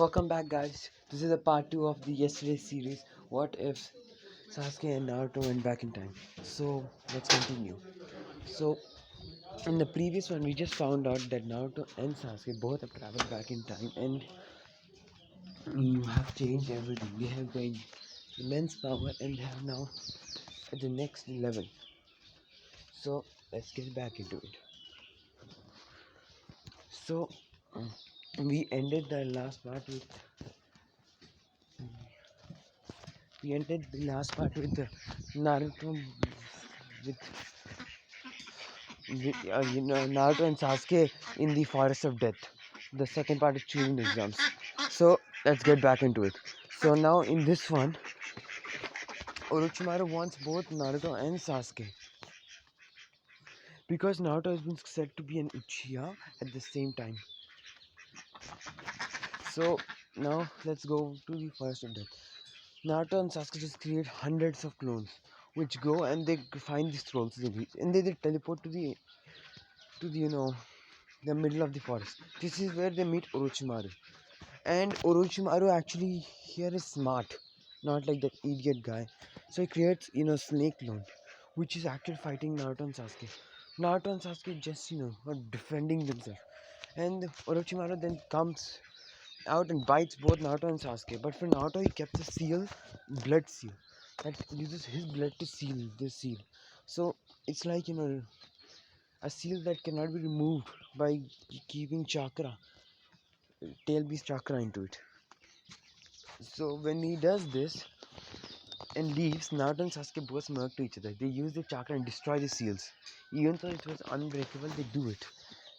Welcome back, guys. This is a part 2 of the yesterday series. What if Sasuke and Naruto went back in time? So let's continue. So in the previous one, we just found out that Naruto and Sasuke both have traveled back in time and you have changed everything. They have gained immense power and have now at the next level. So let's get back into it. So we ended the last part with Naruto with Naruto and Sasuke in the Forest of Death. The second part is Chunin exams. So let's get back into it. So now in this one, Orochimaru wants both Naruto and Sasuke because Naruto has been said to be an Uchiha at the same time. So now let's go to the Forest of Death. Naruto and Sasuke just create hundreds of clones, which go and they find these scrolls and they teleport to the middle of the forest. This is where they meet Orochimaru. And Orochimaru actually here is smart, not like that idiot guy. So he creates, Snake clone, which is actually fighting Naruto and Sasuke. Naruto and Sasuke just, are defending themselves. And Orochimaru then comes out and bites both Naruto and Sasuke. But for Naruto, he kept a seal, blood seal, that uses his blood to seal this seal. So it's like, a seal that cannot be removed by keeping chakra, tail beast chakra into it. So when he does this and leaves, Naruto and Sasuke both smirk to each other. They use the chakra and destroy the seals. Even though it was unbreakable, they do it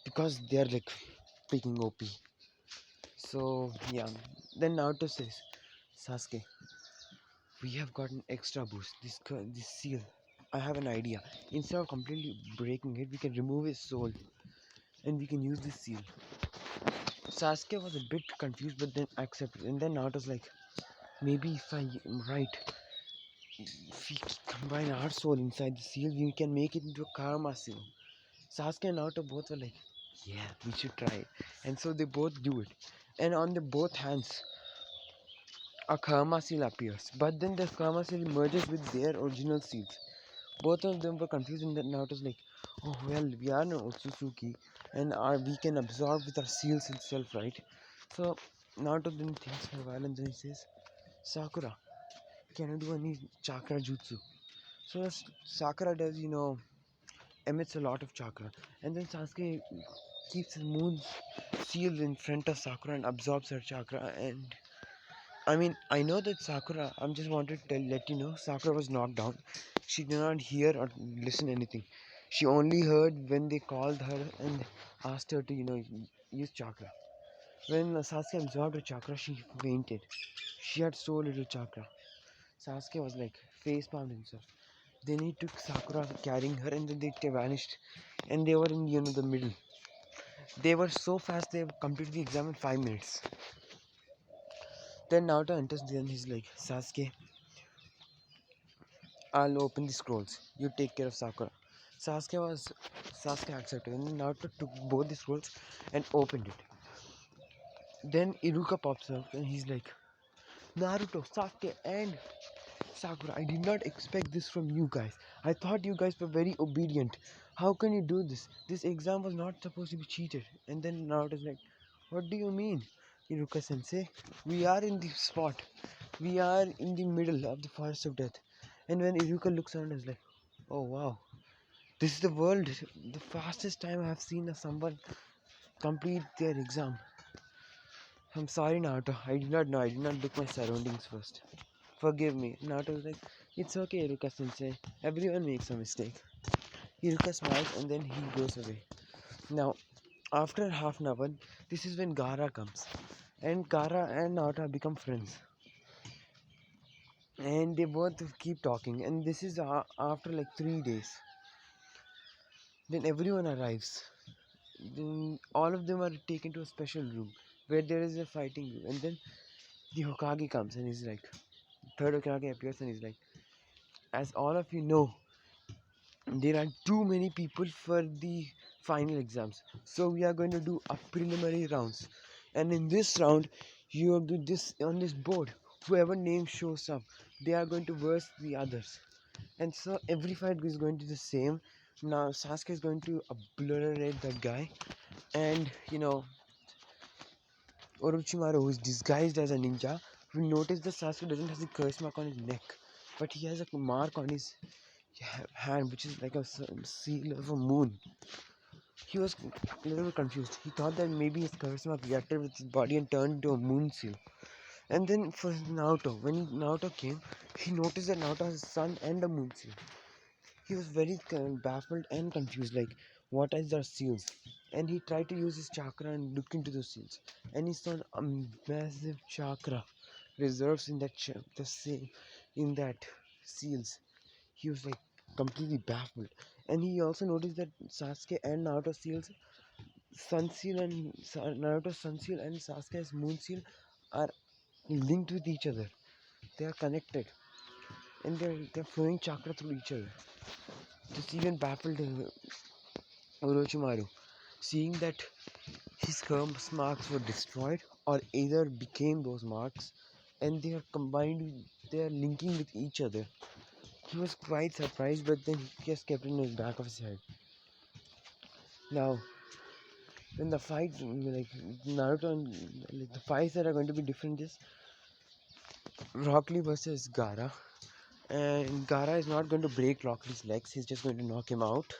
because they are like freaking OP. So yeah, then Naruto says, Sasuke, we have got an extra boost. This seal. I have an idea. Instead of completely breaking it, we can remove his soul and we can use this seal. Sasuke was a bit confused, but then accepted. And then Naruto's like, maybe if I'm right, if we combine our soul inside the seal, we can make it into a karma seal. Sasuke and Naruto both were like, yeah, we should try it. And so they both do it. And on the both hands, a karma seal appears. But then the karma seal merges with their original seals. Both of them were confused, and then Naruto's like, oh well, we are no Otsutsuki, and we can absorb with our seals itself, right? So Naruto then thinks for a while, and then he says, Sakura, can you do any chakra jutsu? So Sakura does, emits a lot of chakra, and then Sasuke keeps his moon sealed in front of Sakura and absorbs her chakra. And I mean, I know that Sakura. I'm just wanted to let you know, Sakura was knocked down. She did not hear or listen anything. She only heard when they called her and asked her to, use chakra. When Sasuke absorbed her chakra, she fainted. She had so little chakra. Sasuke was like face palmed himself. Then he took Sakura carrying her and then they vanished. And they were in the middle. They were so fast they completed the exam in 5 minutes. Then Naruto enters and he's like, Sasuke, I'll open the scrolls. You take care of Sakura. Sasuke accepted and then Naruto took both the scrolls and opened it. Then Iruka pops up and he's like, Naruto, Sasuke and Sakura, I did not expect this from you guys. I thought you guys were very obedient. How can you do this? This exam was not supposed to be cheated. And then Naruto's like, what do you mean, Iruka sensei? We are in the spot. We are in the middle of the forest of death. And when Iruka looks around, is like, oh wow, this is the world. The fastest time I have seen someone complete their exam. I'm sorry, Naruto. I did not know. I did not look my surroundings first. Forgive me. Naruto was like, it's okay, Iruka sensei. Everyone makes a mistake. Iruka smiles and then he goes away. Now, after half an hour, this is when Gaara comes. And Gaara and Naruto have become friends. And they both keep talking. And this is after like 3 days. Then everyone arrives. Then all of them are taken to a special room where there is a fighting room. And then the Hokage comes and he's like, third Hokage appears and he's like, as all of you know, there are too many people for the final exams. So we are going to do a preliminary rounds. And in this round, you do this on this board. Whoever name shows up, they are going to verse the others. And so every fight is going to be the same. Now Sasuke is going to obliterate that guy, and Orochimaru, who is disguised as a ninja, will notice that Sasuke doesn't have the curse mark on his neck, but he has a mark on his hand, which is like a seal of a moon. He was a little bit confused. He thought that maybe his curse mark reacted with his body and turned into a moon seal. And then for Naruto, when Naruto came, he noticed that Naruto has a sun and a moon seal. He was very baffled and confused, like, what are the seals? And he tried to use his chakra and look into those seals. And he saw a massive chakra reserves in that the same in that seals. He was like completely baffled. And he also noticed that Sasuke and Naruto seals, Sun Seal and Naruto's Sun Seal and Sasuke's Moon Seal are linked with each other. They are connected, and they're flowing chakra through each other. This even baffled Orochimaru, seeing that his curse marks were destroyed or either became those marks, and they are combined. They are linking with each other. He was quite surprised, but then he just kept it in the back of his head. Now, when the fight, like Naruto, and like the fights that are going to be different is Rock Lee versus Gaara. And Gaara is not going to break Rock Lee's legs, he's just going to knock him out.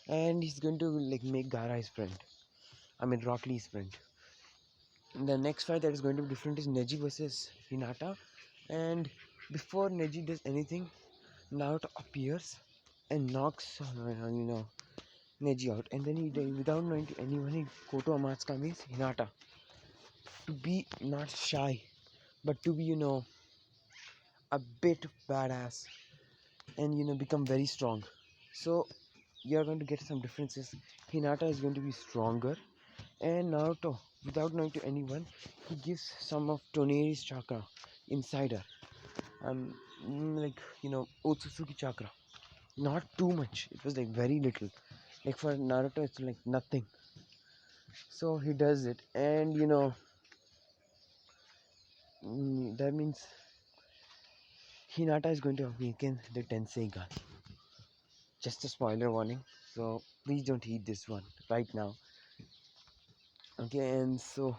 And he's going to like make Gaara his friend. I mean Rock Lee's friend. The next fight that is going to be different is Neji versus Hinata. And before Neji does anything, Naruto appears and knocks Neji out. And then without knowing to anyone, he Koto Amatsukami's Hinata to be not shy, but to be a bit badass and become very strong. So you're going to get some differences. Hinata is going to be stronger, and Naruto, without knowing to anyone, he gives some of Toneri's chakra inside her. Like Otsutsuki chakra. Not too much. It was like very little. Like for Naruto, it's like nothing. So he does it, and that means Hinata is going to awaken the Tensei gun. Just a spoiler warning. So please don't heed this one right now. Okay, and so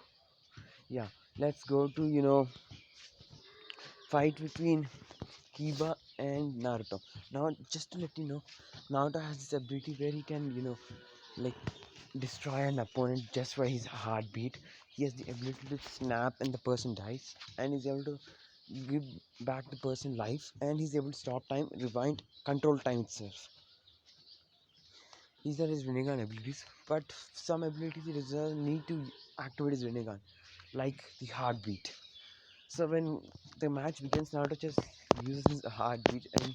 yeah, let's go to fight between Kiba and Naruto. Now, just to let you know, Naruto has this ability where he can, like destroy an opponent just by his heartbeat. He has the ability to snap and the person dies, and he's able to give back the person life, and he's able to stop time, rewind, control time itself. These are his Rinnegan abilities, but some abilities he doesn't need to activate his Rinnegan, like the heartbeat. So when the match begins, Naruto just uses his heartbeat and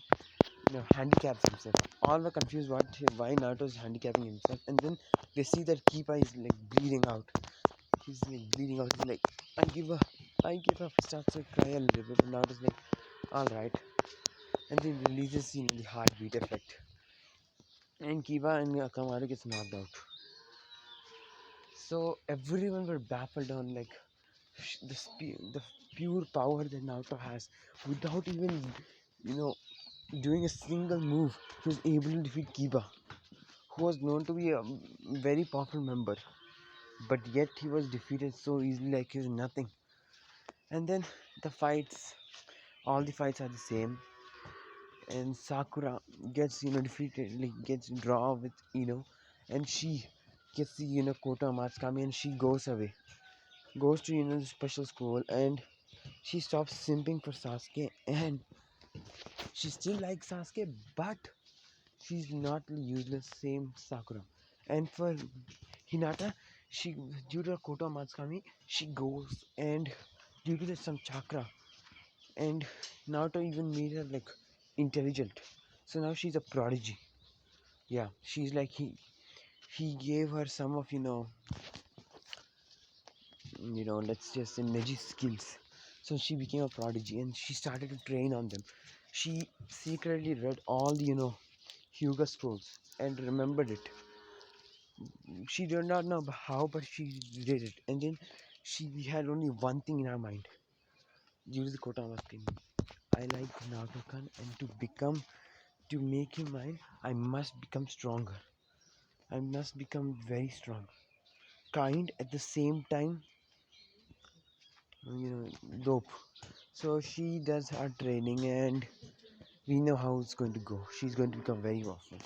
handicaps himself. All were confused why Naruto is handicapping himself, and then they see that Kiba is like bleeding out. He's like bleeding out. He's like, I give up. Starts to cry a little bit. Naruto's like, all right, and then releases the heartbeat effect, and Kiba and Akamaru gets knocked out. So everyone were baffled on like the pure power that Naruto has without even doing a single move. He was able to defeat Kiba, who was known to be a very powerful member, but yet he was defeated so easily, like he was nothing. And then the fights, all the fights are the same, and Sakura gets defeated, like gets draw with and she gets the Koto Amatsukami, and she goes away, goes to the special school, and she stops simping for Sasuke, and she still likes Sasuke, but she's not the useless same Sakura. And for Hinata, she due to Koto Matsukami, she goes, and due to some chakra, and Naruto even made her like intelligent. So now she's a prodigy. Yeah, she's like he gave her some of let's just say Neji skills. So she became a prodigy, and she started to train on them. She secretly read all the Hyuga scrolls and remembered it. She did not know how, but she did it. And then She had only one thing in her mind due to the Kotama skin. I like Naruto-kun, and to make him mine, I must become stronger. I must become very strong. Kind at the same time, dope. So she does her training, and we know how it's going to go. She's going to become very powerful.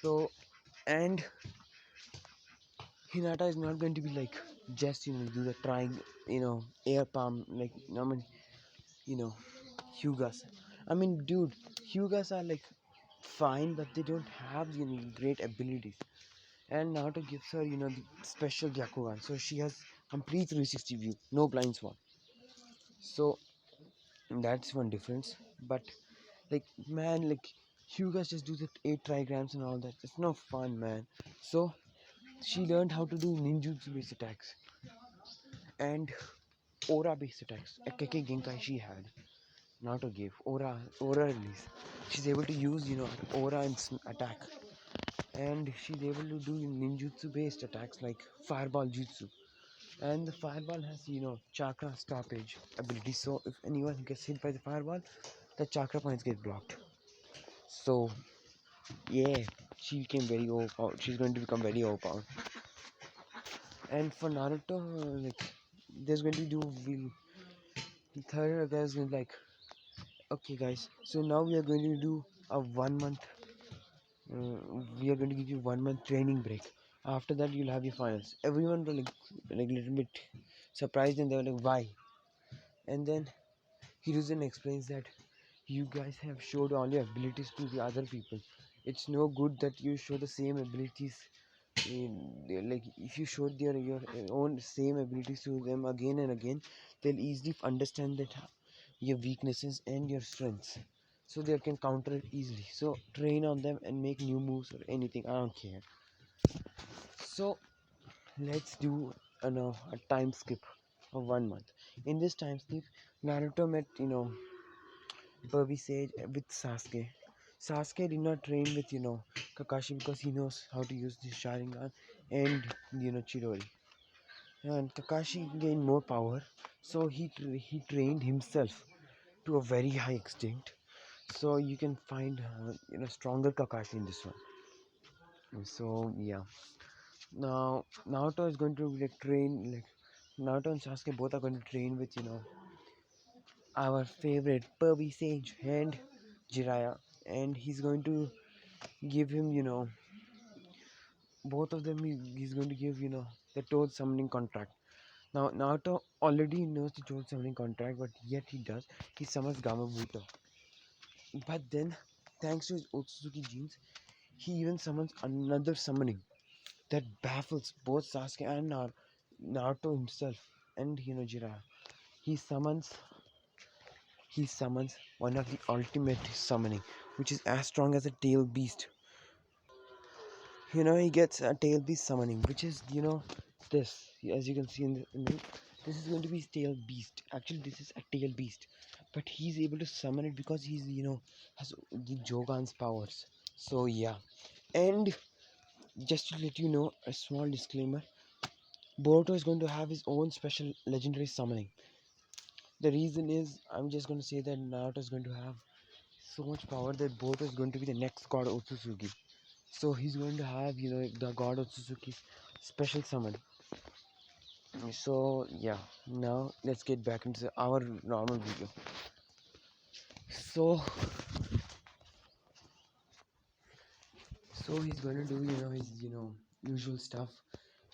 So, and Hinata is not going to be like just do the trying air palm like you know Hyugas. I mean, dude, Hyugas are like fine, but they don't have great abilities. And Naruto gives her the special Gyakugan, so she has complete 360 view, no blind spot. So that's one difference. But like man, like Hyugas just do the 8 trigrams and all that. It's no fun, man. So she learned how to do ninjutsu based attacks and aura based attacks. A Keke Genkai she had. Naruto gave aura release. She's able to use aura and attack, and she's able to do ninjutsu based attacks like fireball jutsu. And the fireball has chakra stoppage ability, so if anyone gets hit by the fireball, the chakra points get blocked. So yeah, she became very overpowered. She's going to become very overpowered. And for Naruto, like there's going to do will the third guy's going to like, okay guys, so now we are going to do a 1 month we are going to give you 1 month training break. After that you'll have your finals. Everyone were like little bit surprised, and they were like, why? And then Hiruzen explains that you guys have showed all your abilities to the other people. It's no good that you show the same abilities like if you showed your own same abilities to them again and again, they'll easily understand that your weaknesses and your strengths, so they can counter it easily. So train on them and make new moves or anything, I don't care. So let's do a time skip of 1 month. In this time skip, Naruto met Pervy Sage with Sasuke. Sasuke did not train with Kakashi because he knows how to use the Sharingan and Chidori. And Kakashi gained more power, so he trained himself to a very high extent. So you can find stronger Kakashi in this one. So yeah, now Naruto is going to like train like Naruto and Sasuke both are going to train with our favorite Pervy Sage and Jiraiya, and he's going to give him both of them. He's going to give the Toad summoning contract. Now Naruto already knows the Toad summoning contract, but yet he summons Gamabuto. But then, thanks to his Otsutsuki genes, he even summons another summoning that baffles both Sasuke and Naruto himself and Jiraiya. He summons he summons one of the ultimate summoning, which is as strong as a tail beast. He gets a tail beast summoning, which is this, as you can see in the this is going to be his tail beast. Actually, this is a tail beast, but he's able to summon it because he's has the Jogan's powers. So yeah, and just to let you know, a small disclaimer: Boruto is going to have his own special legendary summoning. The reason is, I'm just going to say that Naruto is going to have so much power that Boruto is going to be the next god Otsutsuki. So he's going to have the god Otsutsuki's special summon. So yeah, now let's get back into our normal video. So he's going to do his usual stuff,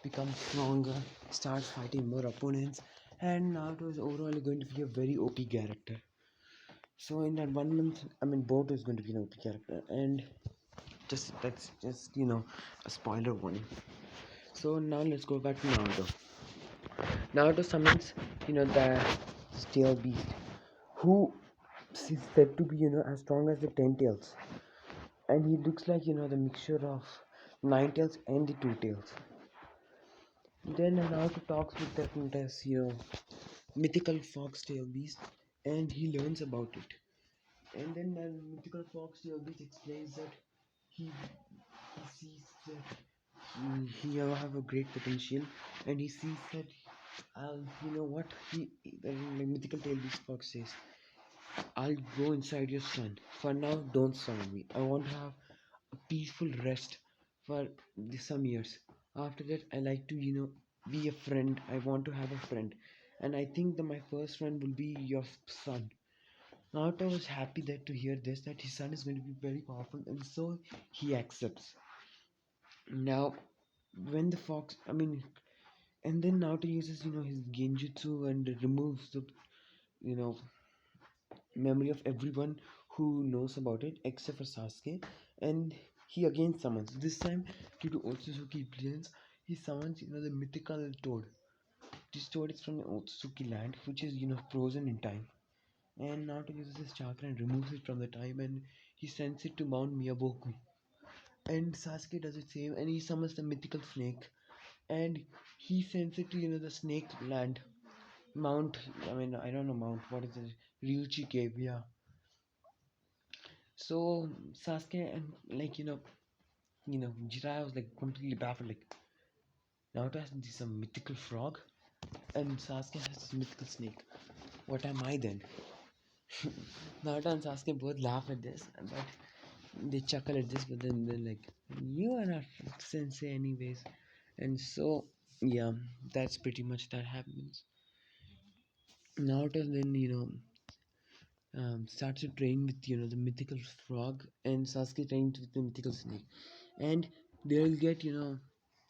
become stronger, start fighting more opponents, and Naruto is overall going to be a very OP character. So in that 1 month, I mean, Boruto is going to be an OP character, and that's just a spoiler warning. So now let's go back to Naruto. Naruto summons the Steel Beast, who is said to be as strong as the 10 tails, and he looks like the mixture of 9 tails and the 2 tails. Then Naruto talks with this mythical foxtail beast, and he learns about it. And then the mythical foxtail beast explains that he sees that he have a great potential, and he sees that you know what the mythical tale this fox says, I'll go inside your sun. For now, don't surround me. I want to have a peaceful rest for some years. After that, I like to, be a friend. I want to have a friend. And I think that my first friend will be your son. Naruto was happy that to hear this, that his son is going to be very powerful, and so he accepts. Now, when the fox, and then Naruto uses, his Genjutsu and removes the, you know, memory of everyone who knows about it except for Sasuke, and he again summons. This time, due to Otsutsuki brilliance, he summons the mythical toad. This toad is from the Otsutsuki land, which is frozen in time. And Naruto uses his chakra and removes it from the time, and he sends it to Mount Miyaboku. And Sasuke does it same, and he summons the mythical snake, and he sends it to the snake land. Mount, I don't know Mount. What is it? Ryuchi cave, yeah. So Sasuke and Jiraiya was like completely baffled. Like Naruto has this mythical frog, and Sasuke has this mythical snake. What am I then? Naruto and Sasuke both laugh at this, but they chuckle at this. But then they're like, "You are not sensei, anyways." And so yeah, that's pretty much that happens. Naruto then starts to train with the mythical frog, and Sasuke trains with the mythical snake, and they'll get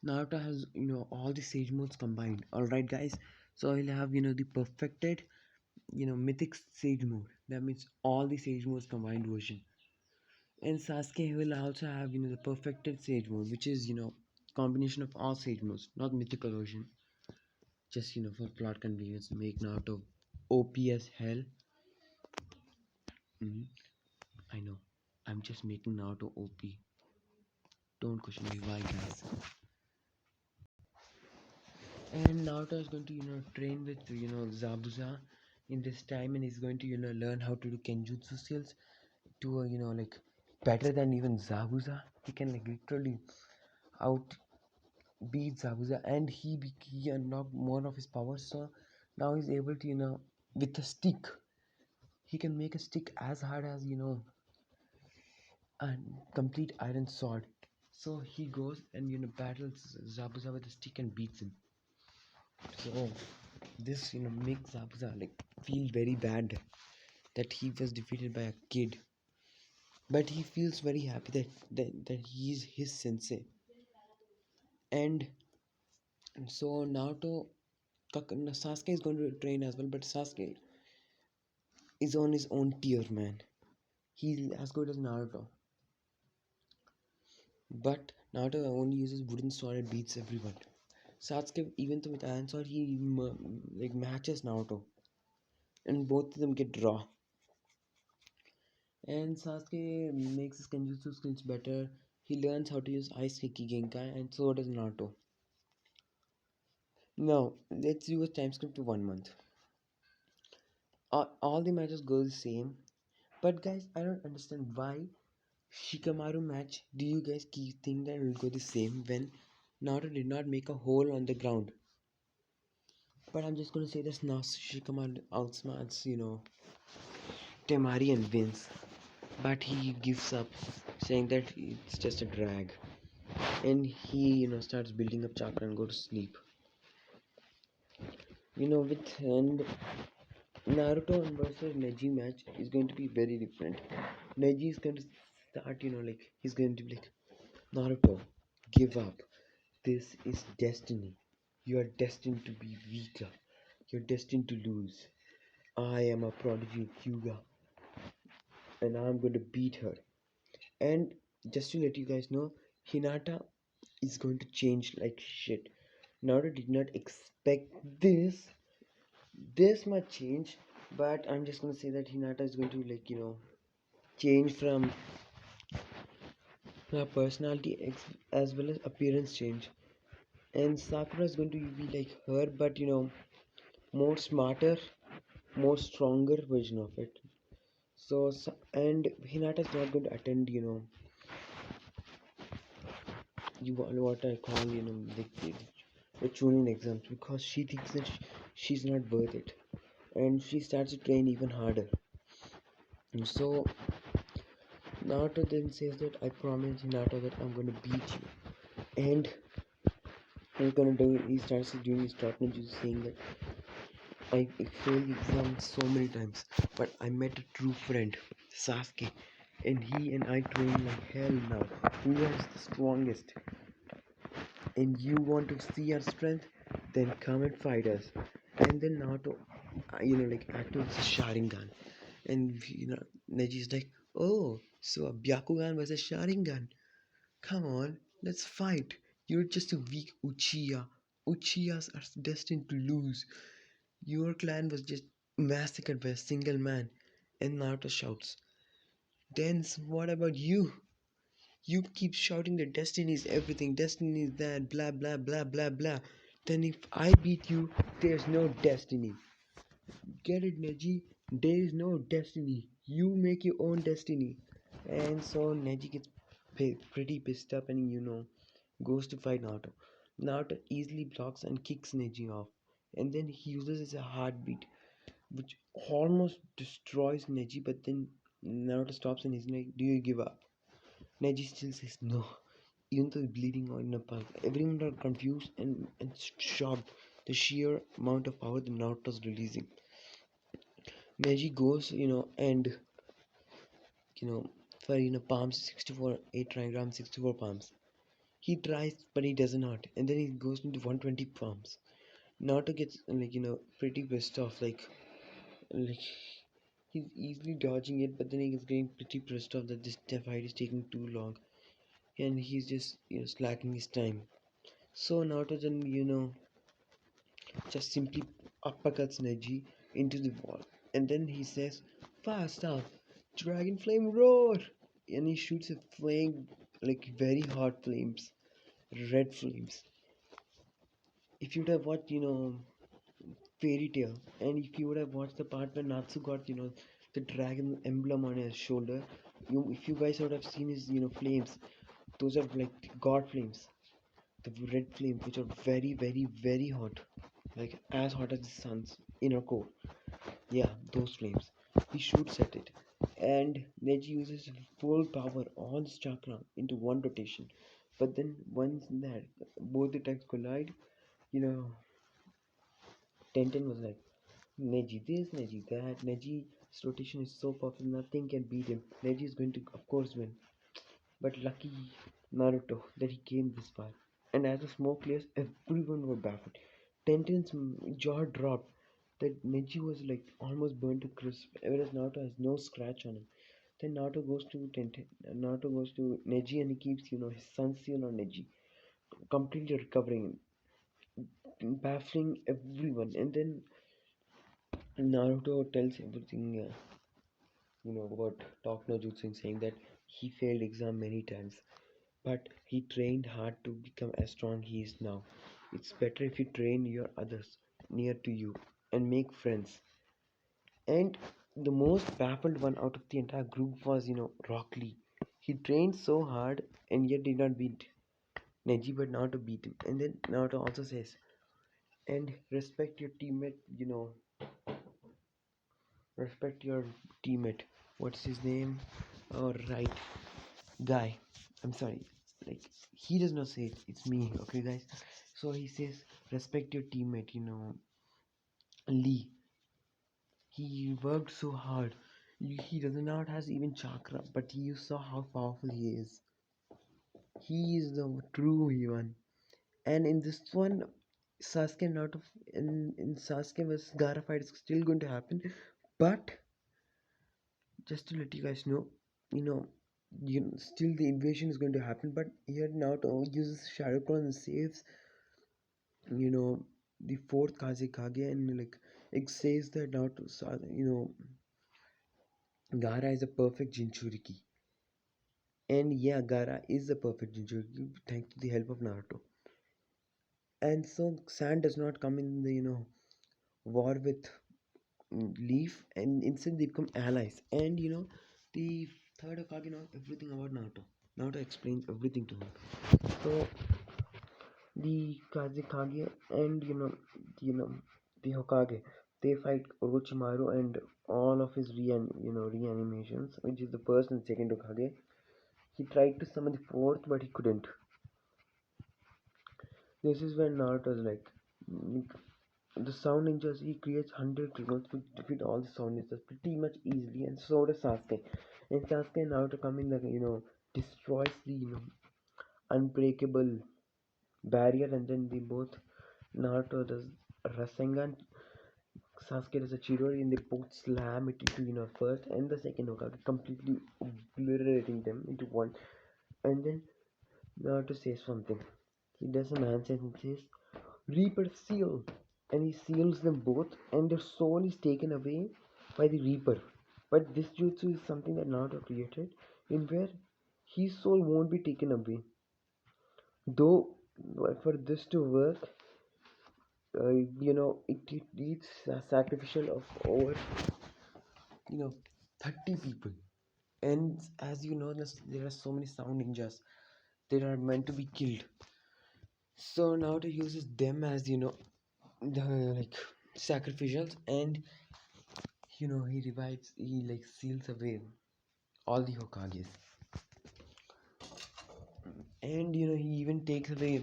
Naruto has all the sage modes combined. All right, guys. So he'll have the perfected mythic sage mode. That means all the sage modes combined version. And Sasuke will also have the perfected sage mode, which is combination of all sage modes, not mythical version. Just for plot convenience, make Naruto OP as hell. Mhm. I know. I'm just making Naruto OP. Don't question me why, guys. And Naruto is going to train with Zabuza in this time, and he's going to learn how to do Kenjutsu skills to like better than even Zabuza. He can like literally out beat Zabuza, and he unlocked more of his powers. So now he's able to with a stick, he can make a stick as hard as a complete iron sword. So he goes and battles Zabuza with a stick and beats him. So this makes Zabuza like feel very bad that he was defeated by a kid, but he feels very happy that he's his sensei. And so Naruto Sasuke is going to train as well, but Sasuke is on his own tier, man. He's as good as Naruto, but Naruto only uses wooden sword and beats everyone. Sasuke, even though with iron sword, he like matches Naruto, and both of them get draw. And Sasuke makes his Kenjutsu skills better. He learns how to use Ice Kiki Genkai, and so does Naruto. Now, let's do a time skip to 1 month. All the matches go the same, but guys, I don't understand why Shikamaru match. Do you guys keep think that it will go the same when Naruto did not make a hole on the ground? But I'm just gonna say this now: Shikamaru outsmarts Temari and wins, but he gives up, saying that it's just a drag, and he starts building up chakra and go to sleep. With and Naruto versus Neji match is going to be very different. Neji is going to start like he's going to be like, Naruto, give up. This is destiny. You are destined to be weaker. You're destined to lose. I am a prodigy of Hyuga, and I'm going to beat her. And just to let you guys know, Hinata is going to change like shit. Naruto did not expect this much change, but I'm just gonna say that Hinata is going to like change from her personality as well as appearance change, and Sakura is going to be like her, but more smarter, more stronger version of it. And Hinata is not going to attend what I call the tuning exams, because she thinks that she's not worth it, and she starts to train even harder. And so Naruto then says that I promise Hinata that I'm gonna beat you, and he's gonna do. He starts doing his top ninjas, saying that I failed exams so many times, but I met a true friend, Sasuke, and he and I train like hell now. Who is the strongest? And you want to see our strength? Then come and fight us. And then Naruto, activates his Sharingan, and Neji's like, oh, so a Byakugan was a Sharingan. Come on, let's fight. You're just a weak Uchiha. Uchihas are destined to lose. Your clan was just massacred by a single man. And Naruto shouts, then what about you? You keep shouting that destiny is everything, destiny is that, blah blah blah blah blah. Then if I beat you, there's no destiny. Get it, Neji? There is no destiny. You make your own destiny. And so Neji gets pretty pissed up and goes to fight Naruto. Naruto easily blocks and kicks Neji off. And then he uses his heartbeat, which almost destroys Neji. But then Naruto stops and he's like, do you give up? Neji still says no, even though he's bleeding on a pulse. Everyone are confused and shocked the sheer amount of power the Naruto's releasing. Neji goes, and for palms 64, 8 trigrams, 64 palms. He tries, but he does not, and then he goes into 120 palms. Naruto gets pretty pissed off, like he's easily dodging it, but then he is getting pretty pissed off that this fight is taking too long, and he's just slacking his time. So Naruto then just simply uppercuts Neji into the wall, and then he says, "Fast up, Dragon Flame Roar!" And he shoots a flame, like very hot flames, red flames. If you'd have watched, Fairy Tale, and if you would have watched the part where Natsu got, the dragon emblem on his shoulder, if you guys would have seen his, flames, those are like god flames, the red flames, which are very, very, very hot, like as hot as the sun's inner core. Yeah, those flames. He shoots at it, and Neji uses full power, all his chakra, into one rotation. But then once that both the attacks collide, you know, Tenten was like, Neji this, Neji that. Neji's rotation is so powerful, nothing can beat him. Neji is going to, of course, win. But lucky Naruto that he came this far. And as the smoke clears, everyone were baffled. Tenten's jaw dropped. That Neji was like almost burnt to crisp, whereas Naruto has no scratch on him. Then Naruto goes to Tenten. Naruto goes to Neji and he keeps, his sun seal on Neji, completely recovering him, baffling everyone. And then Naruto tells everything, about Talk No Jutsu, saying that he failed exam many times, but he trained hard to become as strong he is now. It's better if you train your others near to you and make friends. And the most baffled one out of the entire group was, Rock Lee. He trained so hard and yet did not beat Neji, but Naruto beat him. And then Naruto also says, and respect your teammate, respect your teammate. What's his name? Oh, right. Guy. I'm sorry. Like, he does not say it. It's me. Okay, guys. So he says, respect your teammate, Lee. He worked so hard. He does not has even chakra, but you saw how powerful he is. He is the true one. And in this one, Sasuke not of in Sasuke vs Gaara fight is still going to happen. But just to let you guys know, you know, still the invasion is going to happen. But here Naruto uses Shadow Clone and saves, you know, the fourth Kage, and like it says that Naruto, Gaara is a perfect Jinchuriki. And yeah, Gaara is a perfect Jinchuriki thanks to the help of Naruto. And so Sand does not come in the war with Leaf, and instead they become allies. And the third Hokage knows everything about Naruto. Naruto explains everything to him. So the Kage and the Hokage, they fight Orochimaru and all of his reanimations, which is the first and second Hokage. He tried to summon the fourth, but he couldn't. This is when Naruto is like the sound ninjas. He creates 100 clones to defeat all the sound ninjas pretty much easily, and so does Sasuke. And Sasuke and Naruto come in, like destroys the unbreakable barrier, and then they both Naruto does Rasengan, Sasuke does a Chidori, and they both slam it into first and the second Hokage, completely obliterating them into one. And then Naruto says something. He does a handshake and says, "Reaper seal," and he seals them both, and their soul is taken away by the Reaper. But this jutsu is something that Naruto created, in where his soul won't be taken away. Though for this to work, it needs a sacrificial of over you know 30 people. And as you know, there are so many sound ninjas that are meant to be killed. So Naruto uses them as the like sacrificials, and he revives, he like seals away all the Hokages, and he even takes away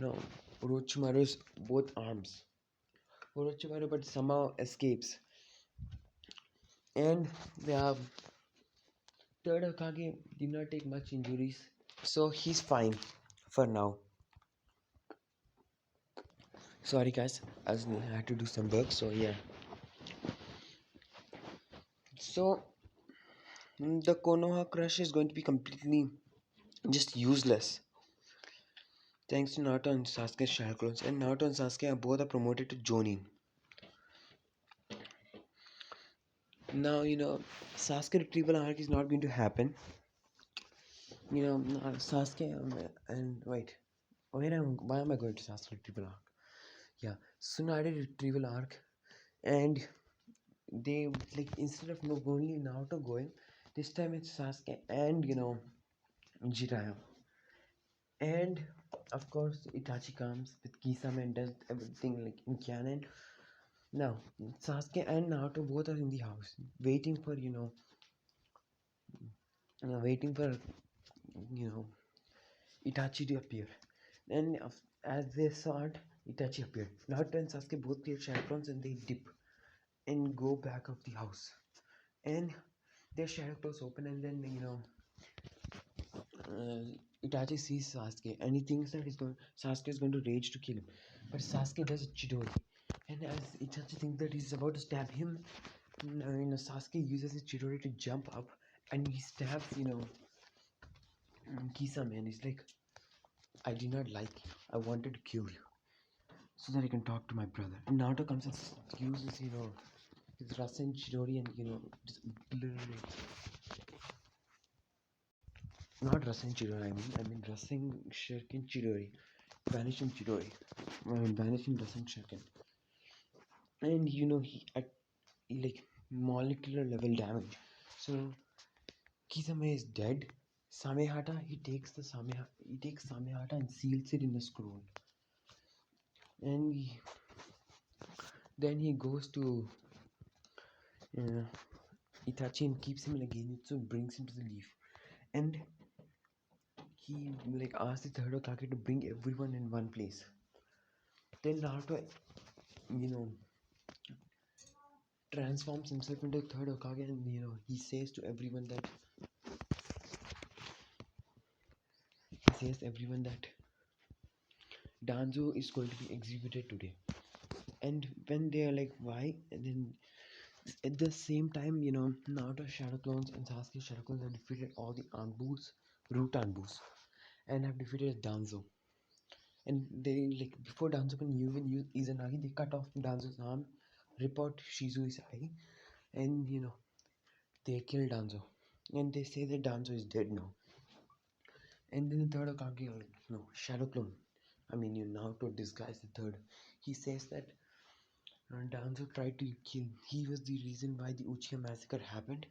Orochimaru's both arms. Orochimaru but somehow escapes, and the third Hokage did not take much injuries, so he's fine for now. Sorry guys, I had to do some work, so yeah. So the Konoha Crush is going to be completely just useless thanks to Naruto and Sasuke's shadow clones, and Naruto and Sasuke are both are promoted to Jonin. Now Sasuke retrieval arc is not going to happen. Sasuke and wait, why am I going to Sasuke retrieval arc? Yeah, Tsunade retrieval arc, and they like instead of no only Naruto going, this time it's Sasuke and Jiraiya, and of course Itachi comes with Kisame and does everything like in canon. Now Sasuke and Naruto both are in the house waiting for waiting for Itachi to appear. And as they saw it, Itachi appeared. Naruto and Sasuke both create shadows and they dip and go back of the house. And their shadow clothes open, and then Itachi sees Sasuke and he thinks that Sasuke is going to rage to kill him. But Sasuke does a Chidori. And as Itachi thinks that he's about to stab him, Sasuke uses his Chidori to jump up and he stabs, Kisame, and he's like, "I did not like you. I wanted to kill you so that I can talk to my brother." And Naruto comes and uses, his Rasen Chidori and, just obliterates. Not Rasen Chidori, I mean Rasen Shuriken Chidori. Vanishing Chidori. Vanishing Rasen Shuriken. And, he at like molecular level damage. So Kisame is dead. Samehata, he takes Samehata and seals it in a scroll. And then he goes to Itachi and keeps him in a Genjutsu and brings him to the leaf. And he like asks the third Hokage to bring everyone in one place. Then Naruto, you know, transforms himself into the third Hokage, and he says to everyone that Danzo is going to be executed today. And when they are like, why? And then at the same time, Naruto Shadow Clones and Sasuke Shadow Clones have defeated all the Anbus, root Anbus, and have defeated Danzo. And they like before Danzo can even use Izanagi, they cut off Danzo's arm, rip out Shizui's eye, and they kill Danzo. And they say that Danzo is dead now. And then the third Hokage, like, Shadow Clone. I mean, Naruto disguise the third. He says that Danzo tried to kill. He was the reason why the Uchiha massacre happened.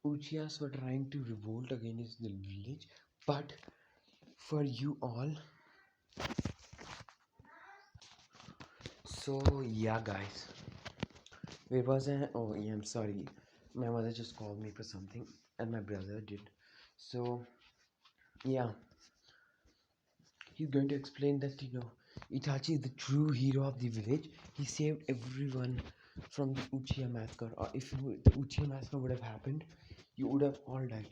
Uchihas were trying to revolt against the village, But for you all, so yeah, guys, where was I? Oh, yeah, I'm sorry. My mother just called me for something, and my brother did. So yeah, he's going to explain that Itachi is the true hero of the village. He saved everyone from the Uchiha massacre. Or if the Uchiha massacre would have happened, you would have all died.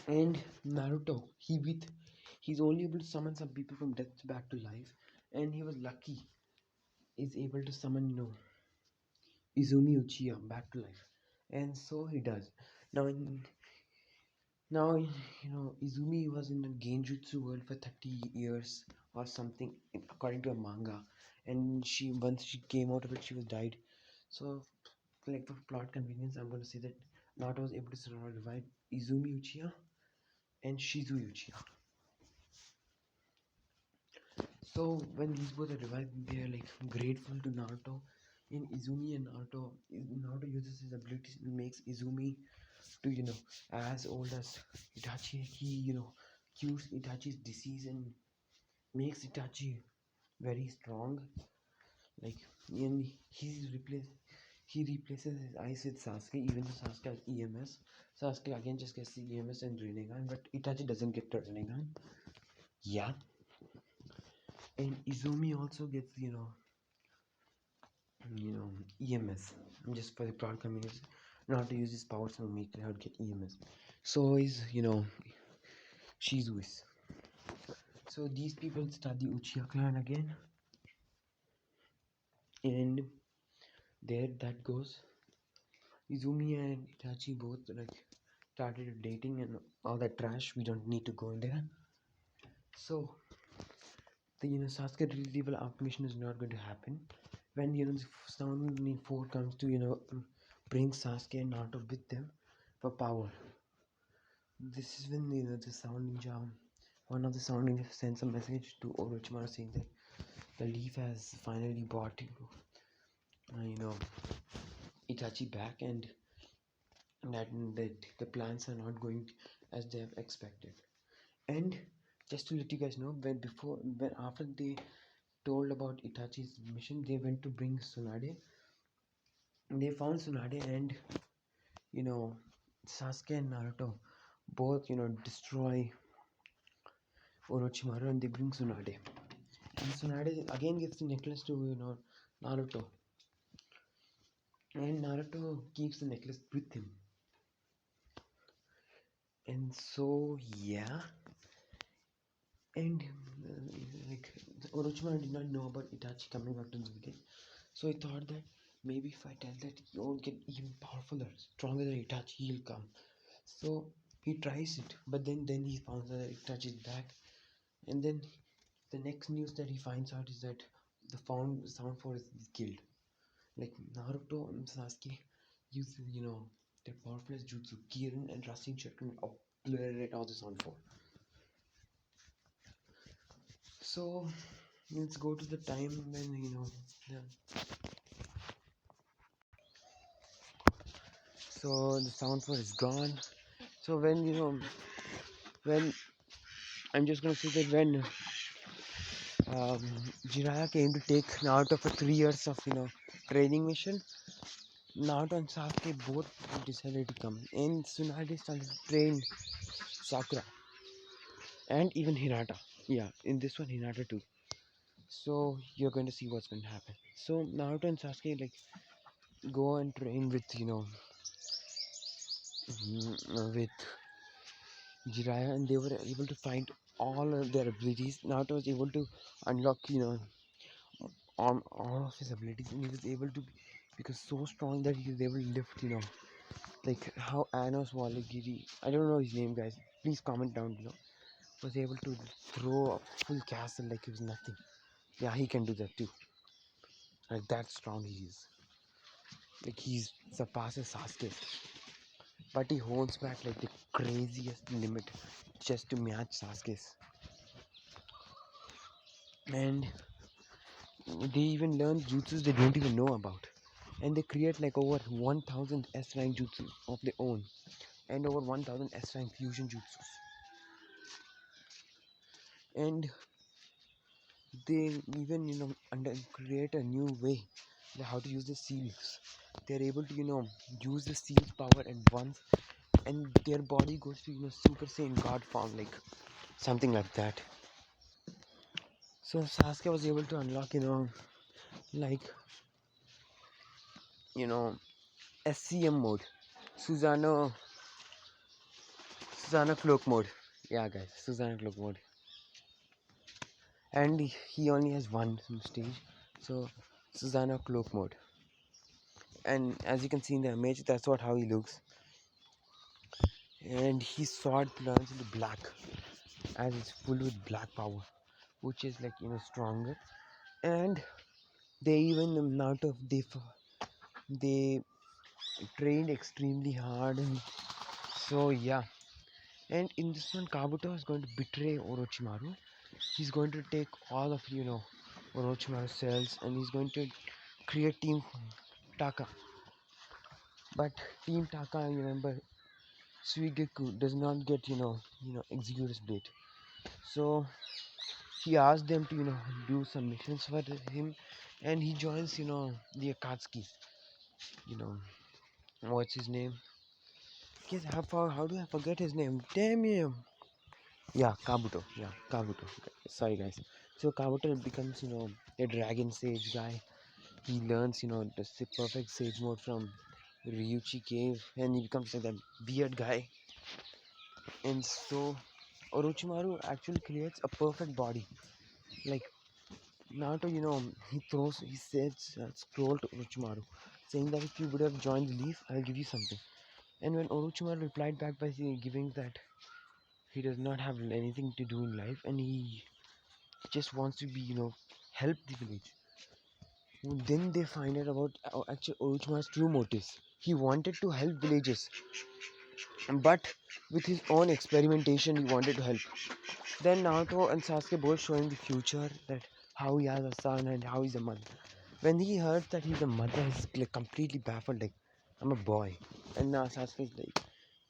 And Naruto, he's only able to summon some people from death back to life, and he was lucky. Is able to summon Izumi Uchiha back to life, and so he does. Now, now Izumi was in the Genjutsu world for 30 years or something, according to a manga, and once she came out of it, she was died. So, like for plot convenience, I'm going to say that Naruto was able to revive Izumi Uchiha and Shizui Uchiha. So when these both are revived, they are like grateful to Naruto. In Izumi and Naruto uses his abilities and makes Izumi to as old as Itachi. He cures Itachi's disease and makes Itachi very strong. Like, and he replaces his eyes with Sasuke, even though Sasuke has EMS. Sasuke again just gets the EMS and Rinnegan, but Itachi doesn't get the Rinnegan. Yeah, and Izumi also gets EMS. I'm just for the proud community not to use his powers to make her get EMS. So is Shizuis. So these people start the Uchiha clan again, and there that goes. Izumi and Itachi both like started dating and all that trash. We don't need to go in there. So the Sasuke retrieval mission is not going to happen when the Sounding Four comes to bring Sasuke and Naruto with them for power. This is when the sounding jam, one of the sounding sends a message to Orochimaru saying that the leaf has finally brought Itachi back, and that the plans are not going as they have expected. And just to let you guys know, when after they told about Itachi's mission, they went to bring Tsunade. They found Tsunade, and you know Sasuke and Naruto both destroy Orochimaru, and they bring Tsunade. And Tsunade again gives the necklace to Naruto, and Naruto keeps the necklace with him. And so yeah, and like Orochimaru did not know about Itachi coming back to the village, so he thought that maybe if I tell that you'll get even powerful or stronger than Itachi, he'll come. So he tries it, but then he found that Itachi is back, and then the next news that he finds out is that the sound force is killed. Like Naruto and Sasuke use their powerful jutsu, Kirin and Rasen Shuriken obliterate all the sound force. So let's go to the time when so the sound force is gone. So when I'm just gonna say that when Jiraiya came to take Naruto for 3 years of training mission, Naruto and Sasuke both decided to come, and Tsunade started to train Sakura and even Hinata. Yeah, in this one Hinata too. So you're going to see what's going to happen. So Naruto and Sasuke like go and train with with Jiraiya, and they were able to find all of their abilities. Naruto was able to unlock on all of his abilities, and he was able to become so strong that he was able to lift like how Anos Walagiri, I don't know his name, guys, please comment down below, was able to throw a full castle like it was nothing. Yeah, he can do that too. Like that strong he is. Like he's surpasses Sasuke, but he holds back like the craziest limit just to match Sasuke's. And they even learn jutsus they don't even know about. And they create like over 1000 S rank jutsus of their own, and over 1000 S rank fusion jutsus. and they even create a new way how to use the seals. They're able to use the seals power at once, and their body goes to super saiyan god form, like something like that. So Sasuke was able to unlock like you know SCM mode, Susanoo Susanoo cloak mode. Yeah, guys, Susanoo cloak mode, and he only has one stage, so Susanoo cloak mode. And as you can see in the image, that's what how he looks. And his sword turns into black, as it's full with black power, which is like stronger. And they even Naruto, they trained extremely hard, and so yeah. And in this one, Kabuto is going to betray Orochimaru. He's going to take all of Orochimaru's cells, and he's going to create Team Taka. But Team Taka, remember, Suigeku does not get Executor's Blade. So he asked them to do some missions for him, and he joins the Akatsuki. You know what's his name? Yes, how do I forget his name? Damn him! Yeah, Kabuto. Yeah, Kabuto. Sorry, guys. So Kabuto becomes a dragon sage guy. He learns the perfect sage mode from Ryuchi cave, and he becomes like that weird guy. And so Orochimaru actually creates a perfect body. Like Naruto, he says scroll to Orochimaru, saying that if you would have joined the leaf, I'll give you something. And when Orochimaru replied back by giving that he does not have anything to do in life, and he just wants to be, help the village. Then they find out about actually Orochimaru's true motives. He wanted to help villages, but with his own experimentation, he wanted to help. Then Naruto and Sasuke both showing the future, that how he has a son and how he's a mother. When he heard that he's a mother, he's like completely baffled, like, I'm a boy. And now Sasuke is like,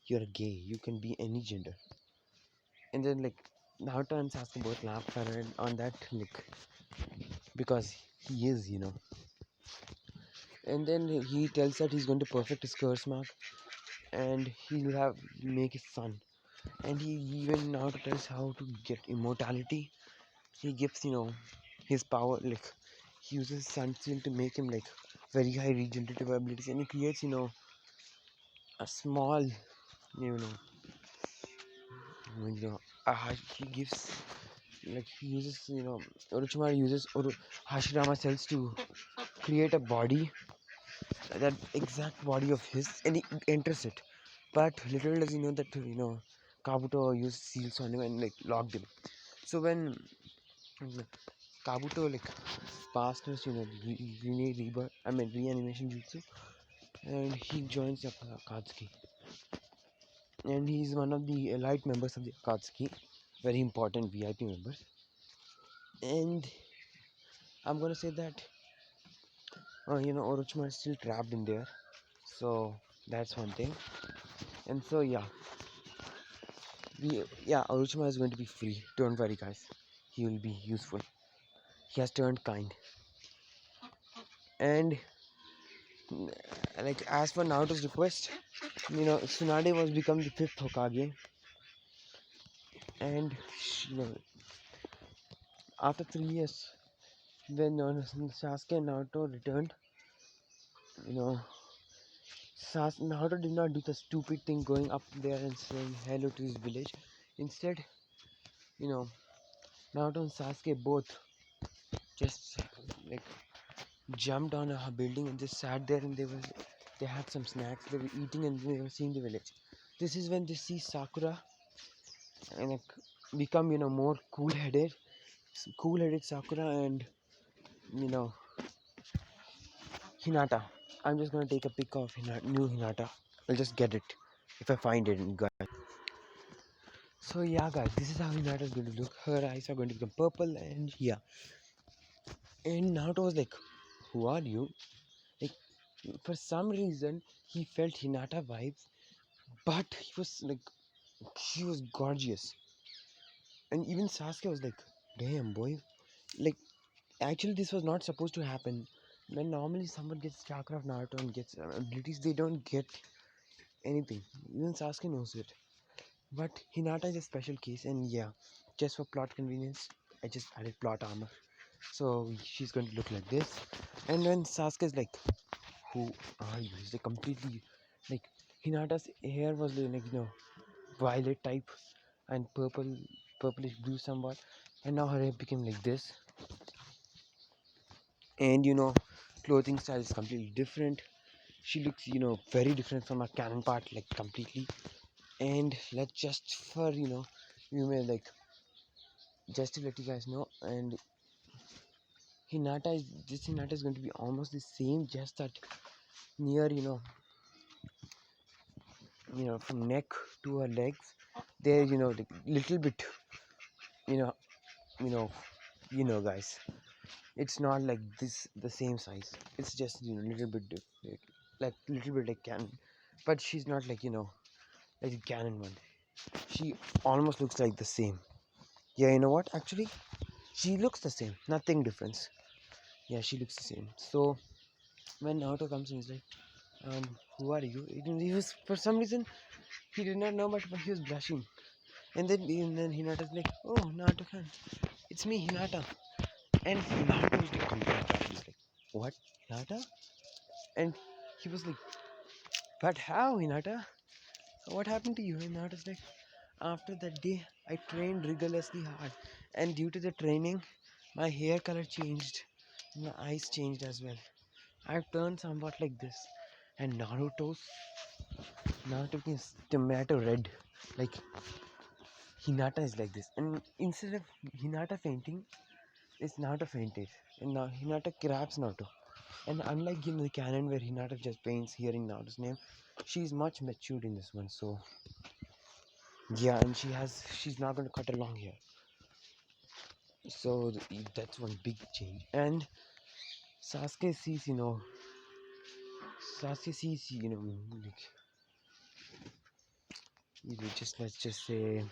you're gay, you can be any gender. And then like Naruto and Sasuke both laugh on that, like, because he is, And then he tells that he's going to perfect his curse mark, and he'll make his son. And he even Naruto tells how to get immortality. He gives his power, like he uses sun seal to make him like very high regenerative abilities, and he creates a small you know he gives, like, he uses Orochimaru uses Hashirama cells to create a body, that exact body of his, and he enters it. But little does he know that Kabuto used seals on him and like locked him. So when Kabuto like masters reanimation jutsu, and he joins the Akatsuki, and he's one of the elite members of the Akatsuki, very important VIP members. And I'm gonna say that Orochimaru is still trapped in there, so that's one thing. And so Orochimaru is going to be free. Don't worry, guys. He will be useful. He has turned kind. And like as for Naruto's request, Tsunade was become the fifth Hokage, and you know, after 3 years, when Sasuke and Naruto returned, you know, Naruto did not do the stupid thing going up there and saying hello to his village. Instead, you know, Naruto and Sasuke both just like jumped on a building and just sat there, and they had some snacks, they were eating, and they were seeing the village. This is when they see Sakura and like become more cool-headed Sakura, and you know Hinata. I'm just gonna take a pic of new Hinata. I'll just get it if I find it, guys. So yeah, guys, this is how Hinata is going to look. Her eyes are going to become purple, and yeah. And Naruto was like, "Who are you?" Like, for some reason, he felt Hinata vibes, but he was like, she was gorgeous. And even Sasuke was like, damn boy, like actually this was not supposed to happen. When normally someone gets chakra of Naruto and gets abilities, they don't get anything. Even Sasuke knows it. But Hinata is a special case, and yeah, just for plot convenience, I just added plot armor. So she's going to look like this. And when Sasuke is like, who are you? He's like completely like Hinata's hair was like violet type and purplish blue somewhat, and now her hair became like this. And clothing style is completely different. She looks very different from her canon part, like completely. And let's just for you may like just to let you guys know, and Hinata is going to be almost the same, just that near from neck to her legs there, like little bit, you know you know guys, it's not like this the same size. It's just little bit like little bit like canon, but she's not like like the canon one. She almost looks like the same. Yeah, you know what, actually she looks the same, nothing difference. Yeah, she looks the same. So when Naruto comes in, he's like, who are you? He was, for some reason, he did not know much, but he was blushing. And then Hinata's like, oh, Naruto-san, it's me, Hinata. And Naruto was like, he's like, what, Hinata? And he was like, but how, Hinata? What happened to you? And Naruto's like, after that day, I trained rigorously hard. And due to the training, my hair color changed. My eyes changed as well. I've turned somewhat like this. And Naruto is tomato red. Like Hinata is like this. And instead of Hinata fainting, it's Naruto fainted. And now Hinata grabs Naruto. And unlike in the canon where Hinata just paints hearing Naruto's name, she's much matured in this one. So yeah, and she's not gonna cut her long hair. So that's one big change. And Sasuke sees, like just let's just say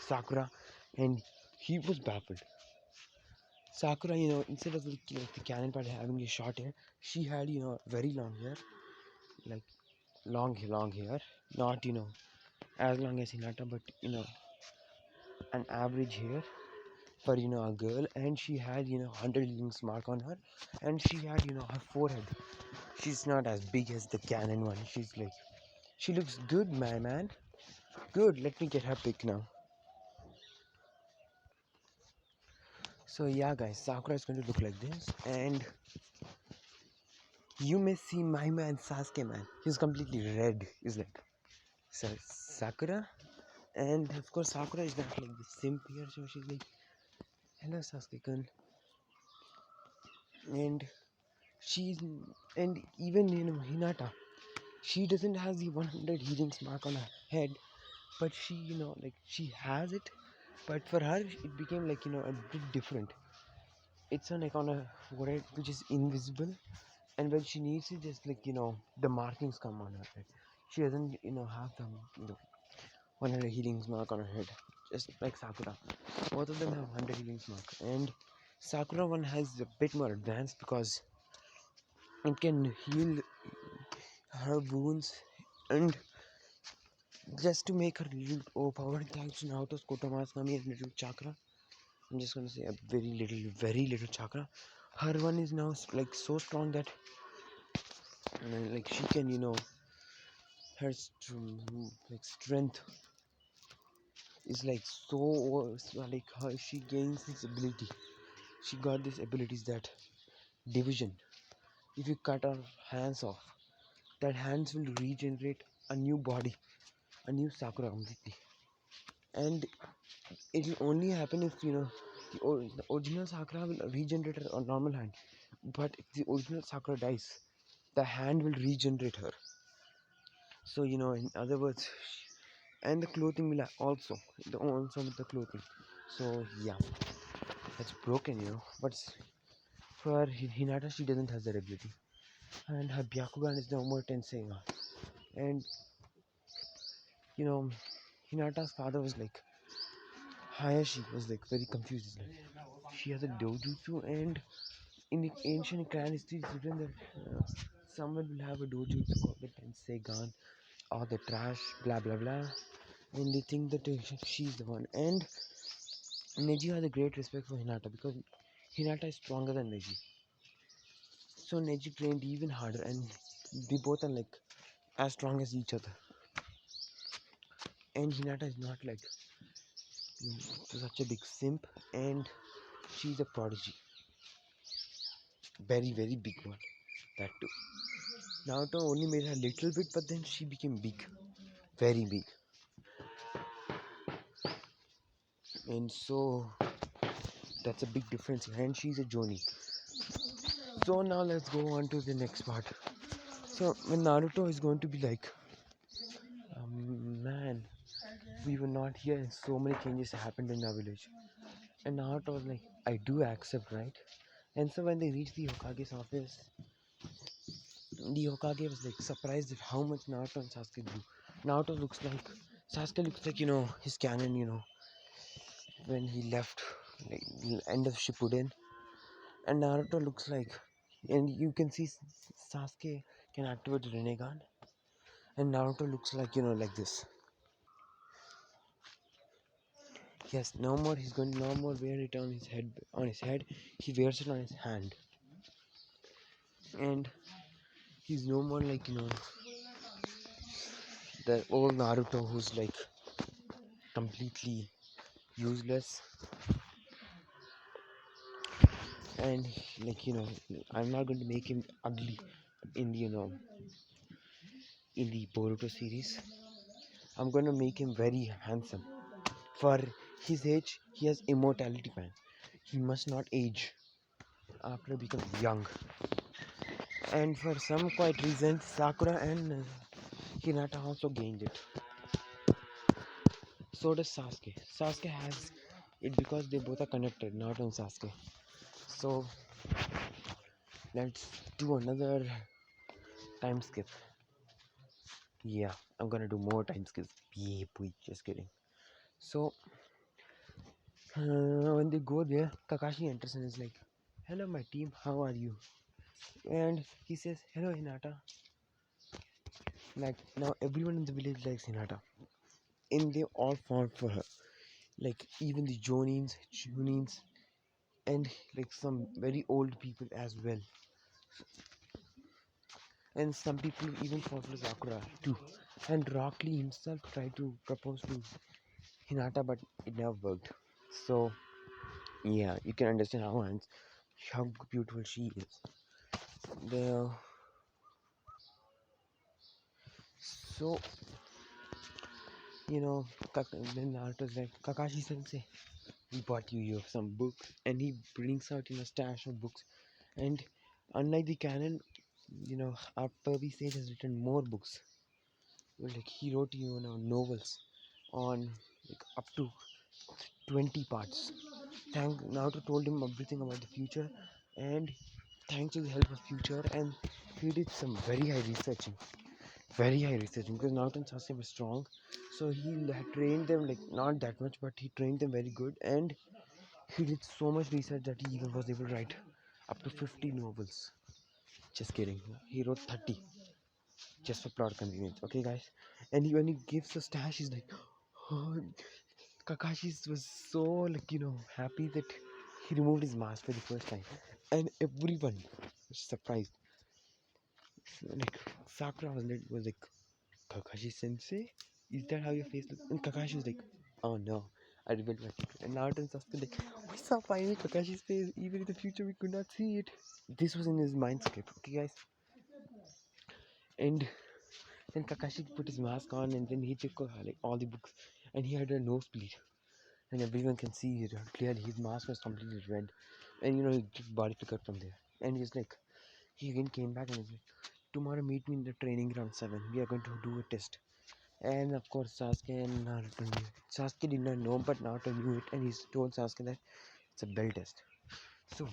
Sakura, and he was baffled. Sakura, instead of like the canon part having a short hair, she had very long hair, like long hair, not as long as Hinata, but an average hair for a girl, and she had 100 links mark on her, and she had her forehead. She's not as big as the canon one. She's like, she looks good, my man. Good. Let me get her pic now. So yeah, guys, Sakura is going to look like this, and you may see my man Sasuke, man. He's completely red. He's like Sakura, and of course Sakura is not like the simp here, so she's like, "Hello, Sasuke-kun," and she's and even Hinata, she doesn't have the 100 healings mark on her head, but she like she has it, but for her it became like a bit different. It's like on a forehead which is invisible, and when she needs it, just like the markings come on her head. She doesn't have the 100 healings mark on her head, just like Sakura. Both of them have 100 healings mark, and Sakura one has a bit more advanced because it can heal her wounds, and just to make her little overpowered, thanks to Naruto's Kotoma's Kami and little chakra. I'm just gonna say a very little chakra. Her one is now like so strong that like she can her like strength is like like her, she gains this ability. She got this abilities that division. If you cut her hands off, that hands will regenerate a new body, a new Sakura completely. And it will only happen if the original Sakura will regenerate her on normal hand. But if the original Sakura dies, the hand will regenerate her. So in other words, and the clothing will also with the clothing. So yeah, that's broken, but for Hinata, she doesn't have that ability, and her Byakugan is no more tensei. And Hinata's father was like, Hayashi was like very confused. He's like, she has a dojutsu, and in the ancient clan history, it's written that someone will have a dojutsu called the Tensegan or the trash, blah blah blah, and they think that she's the one. And Neji has a great respect for Hinata because Hinata is stronger than Neji. So Neji trained even harder, and they both are like as strong as each other. And Hinata is not like such a big simp, and she's a prodigy, very big one. That too. Naruto only made her a little bit, but then she became big, very big, and so that's a big difference. And she's a Joni. So now let's go on to the next part. So when Naruto is going to be like, man, we were not here, and so many changes happened in our village. And Naruto was like, I do accept, right? And so when they reached the Hokage's office, the Hokage was like surprised at how much Naruto and Sasuke grew. Naruto looks like Sasuke looks like his canon when he left like end of Shippuden, and Naruto looks like, and you can see Sasuke can activate the Rinnegan, and Naruto looks like like this. Yes, no more. He's going to no more wear it on his head. On his head, he wears it on his hand, and he's no more like the old Naruto who's like completely useless, and like I'm not going to make him ugly in the in the Boruto series. I'm going to make him very handsome. For his age, he has immortality man. He must not age after becoming young. And for some quiet reason, Sakura and Hinata also gained it. So does Sasuke. Sasuke has it because they both are connected, not on Sasuke. So let's do another time skip. Yeah, I'm gonna do more time skips. Yeah, boy, just kidding. So when they go there, Kakashi enters and is like, "Hello, my team. How are you?" And he says, "Hello, Hinata." Like now, everyone in the village likes Hinata, and they all fought for her. Like even the Jonins, Junins, and like some very old people as well. And some people even fought for Sakura too. And Rock Lee himself tried to propose to Hinata, but it never worked. So yeah, you can understand how beautiful she is. The so then Naruto's like, Kakashi Sensei, we bought you some books, and he brings out a stash of books. And unlike the canon, our Pervy Sage has written more books. Like he wrote novels on like up to 20 parts. Naruto told him everything about the future, and thanks to the help of future, and he did some very high researching because Naruto and Sasuke were strong, so he had trained them like not that much, but he trained them very good, and he did so much research that he even was able to write up to 50 novels. Just kidding, he wrote 30 just for plot convenience. Okay, guys, and when he gives a stash, he's like, oh, Kakashi was so like happy that he removed his mask for the first time, and everyone was surprised. Like Sakura was like, Kakashi Sensei, is that how your face looks? And Kakashi was like, oh no, I revealed my secret. And Naruto and Sasuke like, we saw finally Kakashi's face, even in the future we could not see it. This was in his mindscape, okay guys. And then Kakashi put his mask on, and then he took like all the books, and he had a nosebleed, and everyone can see it clearly. His mask was completely red, and he just body figured from there. And he's like, he again came back and he's like, tomorrow meet me in the training ground 7. We are going to do a test. And of course, Sasuke and Naruto knew it. Sasuke did not know, but Naruto knew it, and he told Sasuke that it's a bell test. So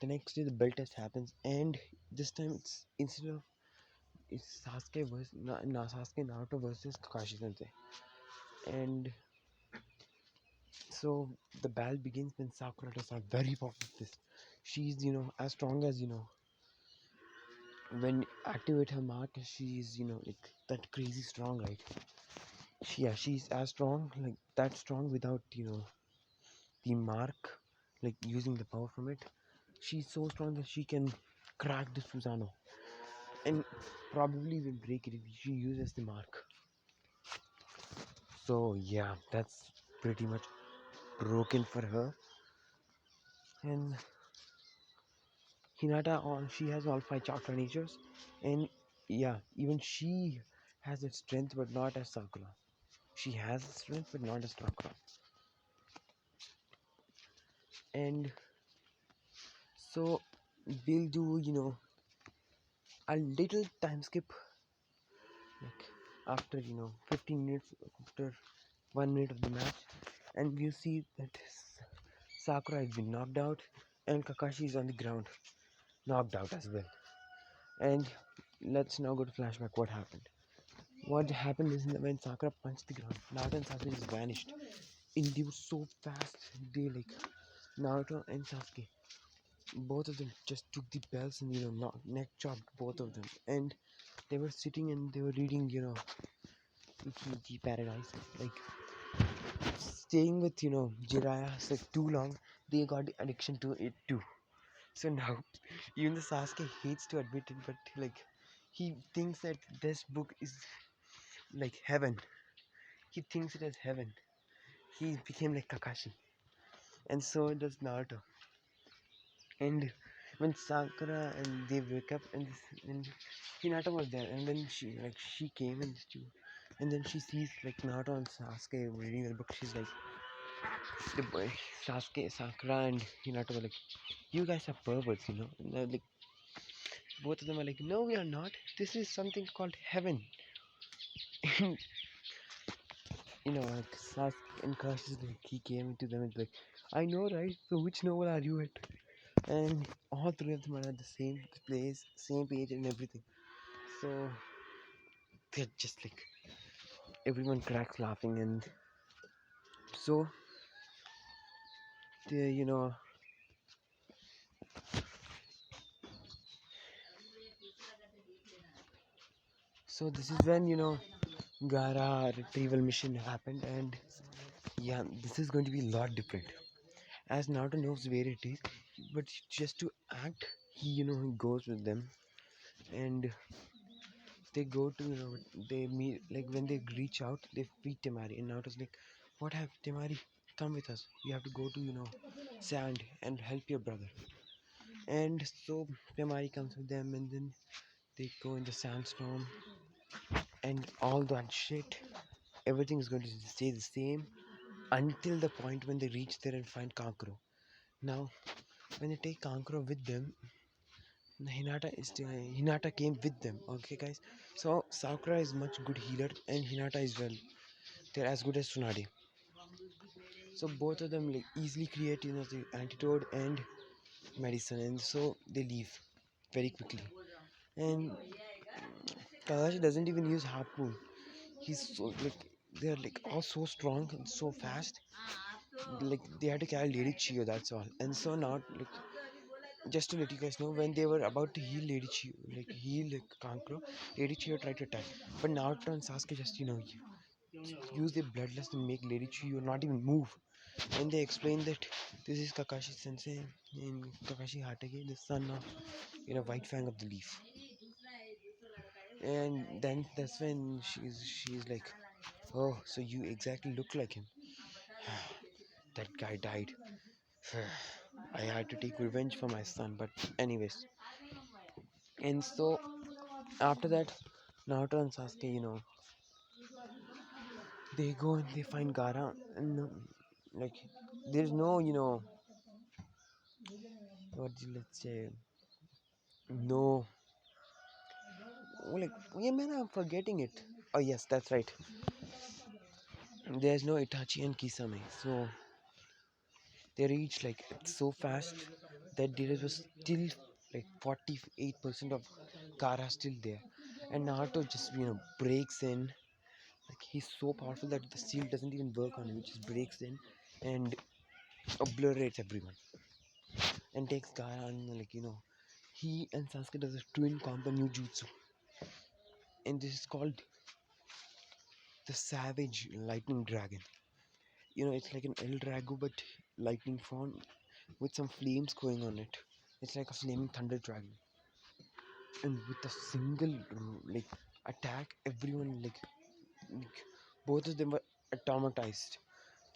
the next day, the bell test happens, and this time it's instead of it's Sasuke versus Sasuke Naruto versus Kakashi Sensei, and So the battle begins when Sakura does not very powerful this. She's as strong as when activate her mark. She's like that crazy strong, right? She's as strong, like that strong without the mark, like using the power from it. She's so strong that she can crack the Susano and probably will break it if she uses the mark. So yeah, that's pretty much broken for her. And Hinata, she has all five chakra natures, and yeah, even she has its strength, but not as Sakura. She has strength, but not as Sakura. And so we'll do a little time skip, like after 15 minutes, after 1 minute of the match, and we'll see that Sakura has been knocked out, and Kakashi is on the ground, knocked out as well. And let's now go to flashback. What happened? What happened is that when Sakura punched the ground, Naruto and Sasuke just vanished. And they were so fast. They like Naruto and Sasuke. Both of them just took the bells and neck chopped both of them. And they were sitting and they were reading Uchiha Paradise. Like staying with Jiraiya like too long, they got the addiction to it too. So now even the Sasuke hates to admit it, but like he thinks that this book is like heaven. He thinks it as heaven. He became like Kakashi, and so does Naruto. And when Sakura and they wake up, and Hinata was there, and then she came and then she sees like Naruto and Sasuke reading the book. She's like, the boy Sasuke, Sakura, and Hinata were like, "You guys are perverts, you know." And they're like, both of them are like, "No, we are not. This is something called heaven." Like Sasuke and Kash is like, he came to them and like, "I know, right? So which novel are you at?" And all three of them are at the same place, same page, and everything. So they're just like everyone cracks laughing, and so they, so this is when Gaara retrieval mission happened, and yeah, this is going to be a lot different. As Naruto knows where it is, but just to act, he goes with them, and they go to they meet, like when they reach out they feed Temari, and Naruto's like, "What have Temari, come with us, we have to go to sand and help your brother." And so Temari comes with them, and then they go in the sandstorm and all that shit. Everything is going to stay the same until the point when they reach there and find Kankuro. Now when they take Kankuro with them, Hinata came with them. Okay, guys. So Sakura is much good healer, and Hinata is well. They're as good as Tsunade. So both of them like easily create the antidote and medicine, and so they leave very quickly. And Kakashi doesn't even use harpoon. He's so like they're like all so strong and so fast. Like they had to carry Lady Chio, that's all. And so now like just to let you guys know, when they were about to heal Lady Chio, like heal like Kankuro, Lady Chio tried to attack. But Naruto and Sasuke just use their bloodlust to make Lady Chio not even move. And they explain that this is Kakashi Sensei and Kakashi Hatake, the son of White Fang of the Leaf. And then that's when she's like, "Oh, so you exactly look like him." That guy died. I had to take revenge for my son, but anyways. And so after that, Naruto and Sasuke, they go and they find Gaara, and like there's no, let's say, no, like, yeah, man, I'm forgetting it. Oh yes, that's right. There's no Itachi and Kisame, so they reach like so fast that there was still like 48% of Gaara still there, and Naruto just breaks in. Like he's so powerful that the shield doesn't even work on him. He just breaks in and obliterates everyone and takes Gaara and he and Sasuke does a twin combo new jutsu, and this is called the Savage Lightning Dragon. It's like an El Drago but lightning form with some flames going on it. It's like a flaming thunder dragon, and with a single like attack, everyone like both of them were automatized.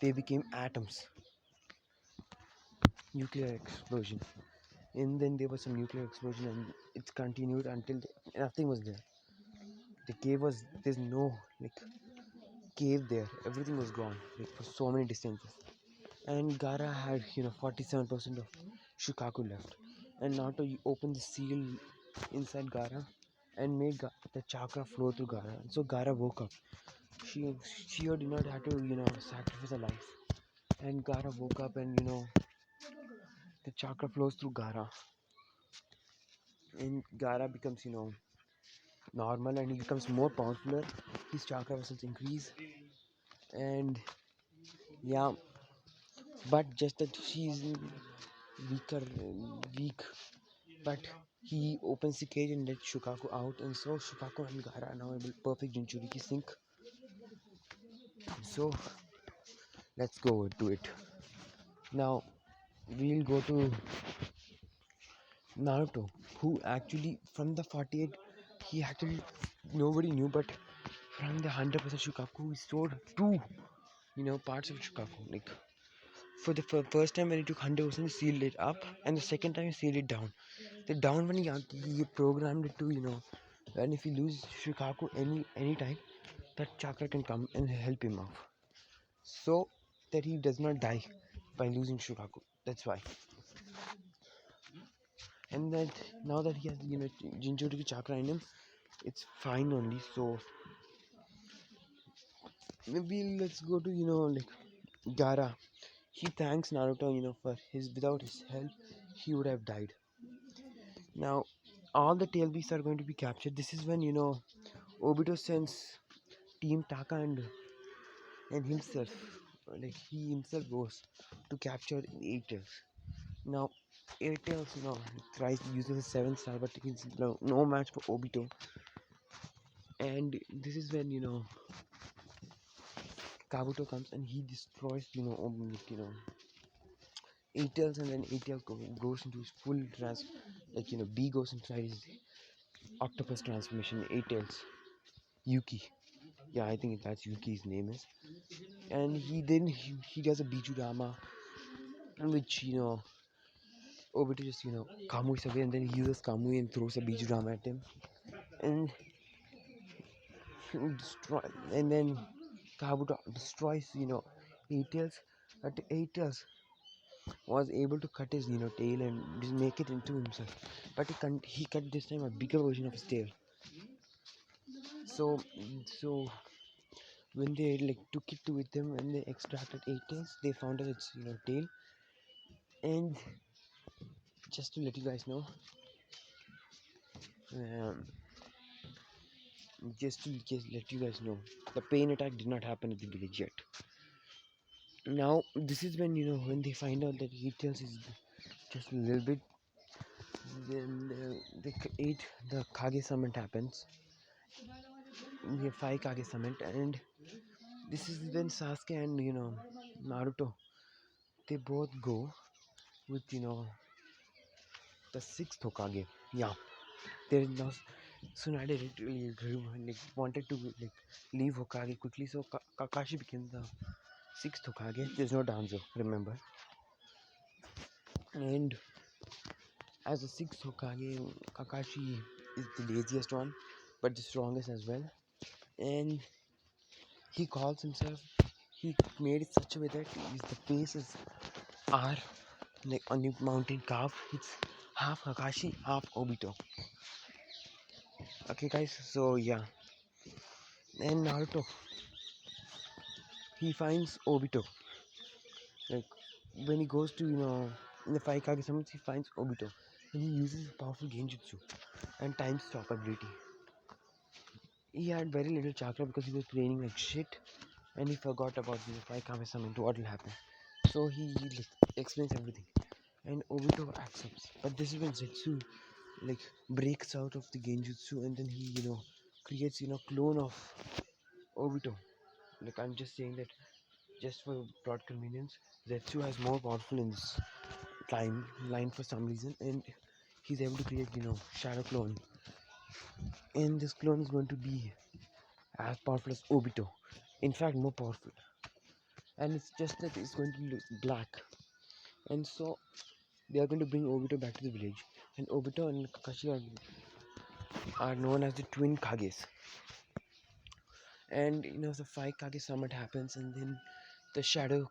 They became atoms, nuclear explosion, and then there was some nuclear explosion, and it's continued until nothing was there. The cave was there's no cave there. Everything was gone for so many distances. And Gaara had 47% of Shukaku left, and Naruto opened the seal inside Gaara and made the chakra flow through Gaara. And so Gaara woke up. She did not have to sacrifice her life, and Gaara woke up, and the chakra flows through Gaara, and Gaara becomes normal, and he becomes more powerful. His chakra vessels increase, and yeah, but just that she's weaker, weak. But he opens the cage and lets Shukaku out, and so Shukaku and Gaara are now able perfect Jinchuriki sync. So let's go to it. Now we'll go to Naruto, who actually from the 48 he actually nobody knew, but from the 100% Shukaku he stored two parts of Shukaku. Like for the first time when he took 100% he sealed it up, and the second time he sealed it down. The down one he programmed it to and if he loses Shukaku any time, that chakra can come and help him out, so that he does not die by losing Shukaku. That's why. And that now that he has Jinchuriki chakra in him, it's fine only. So maybe let's go to Gaara. He thanks Naruto for his without his help he would have died. Now all the tail beasts are going to be captured. This is when Obito sends Team Taka and himself, he himself goes to capture Aetels. Now Aetels tries to use a 7-star, but he's no match for Obito. And this is when Kabuto comes and he destroys Aetels, and then Aetel goes into his full B goes inside his octopus transformation. Aetels Yuki, yeah, I think that's Yuki's name is. And he does a Bijurama, which Obito just Kamui's away, and then he uses Kamui and throws a Bijurama at him, and destroy, and then Kabuto destroys Aetels. But Aetels was able to cut his tail and just make it into himself, but he cut this time a bigger version of his tail. So when they took it to with them, when they extracted Aetels, they found out its tail. And just to let you guys know, um, the pain attack did not happen at the village yet. Now this is when when they find out that Aetels is just a little bit, then the Kage Summit happens. We have 5 Kage Summit, and this is when Sasuke and Naruto, they both go with the 6th Hokage. Yeah, there is no Tsunade literally wanted to leave Hokage quickly, so Kakashi became the 6th Hokage. There's no Danzo, remember. And as the 6th Hokage, Kakashi is the laziest one, but the strongest as well. And he calls himself, he made it such a way that the faces are on the mountain carved. It's half Kakashi, half Obito. Okay guys, so yeah. And Naruto, he finds Obito. When he goes to in the 5 Kage Summits, he finds Obito, and he uses his powerful Genjutsu and time stop ability. He had very little chakra because he was training like shit, and he forgot about the 5 Kage Summit. What will happen? So he like, explains everything, and Obito accepts. But this is when Zetsu like breaks out of the Genjutsu, and then he creates clone of Obito. Like I'm just saying that just for plot convenience, Zetsu has more powerful in this timeline for some reason, and he's able to create shadow clone, and this clone is going to be as powerful as Obito. In fact, more powerful, and it's just that it's going to look black, and so they are going to bring Obito back to the village, and Obito and Kakashi are known as the twin Kages. And the five Kage Summit happens, and then the shadow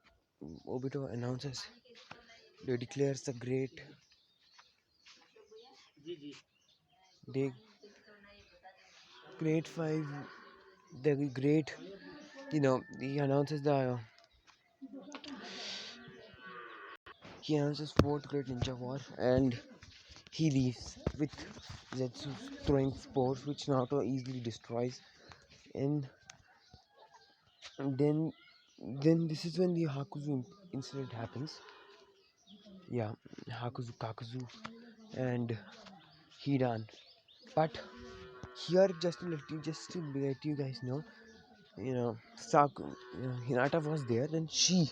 Obito announces, they declares the the great five, the great, he announces fourth great ninja war, and he leaves with Zetsu throwing spores, which Naruto easily destroys, and then this is when the Hakuzu incident happens. Yeah, Kakuzu, and Hidan. But here, just to let you guys know, Hinata was there, and she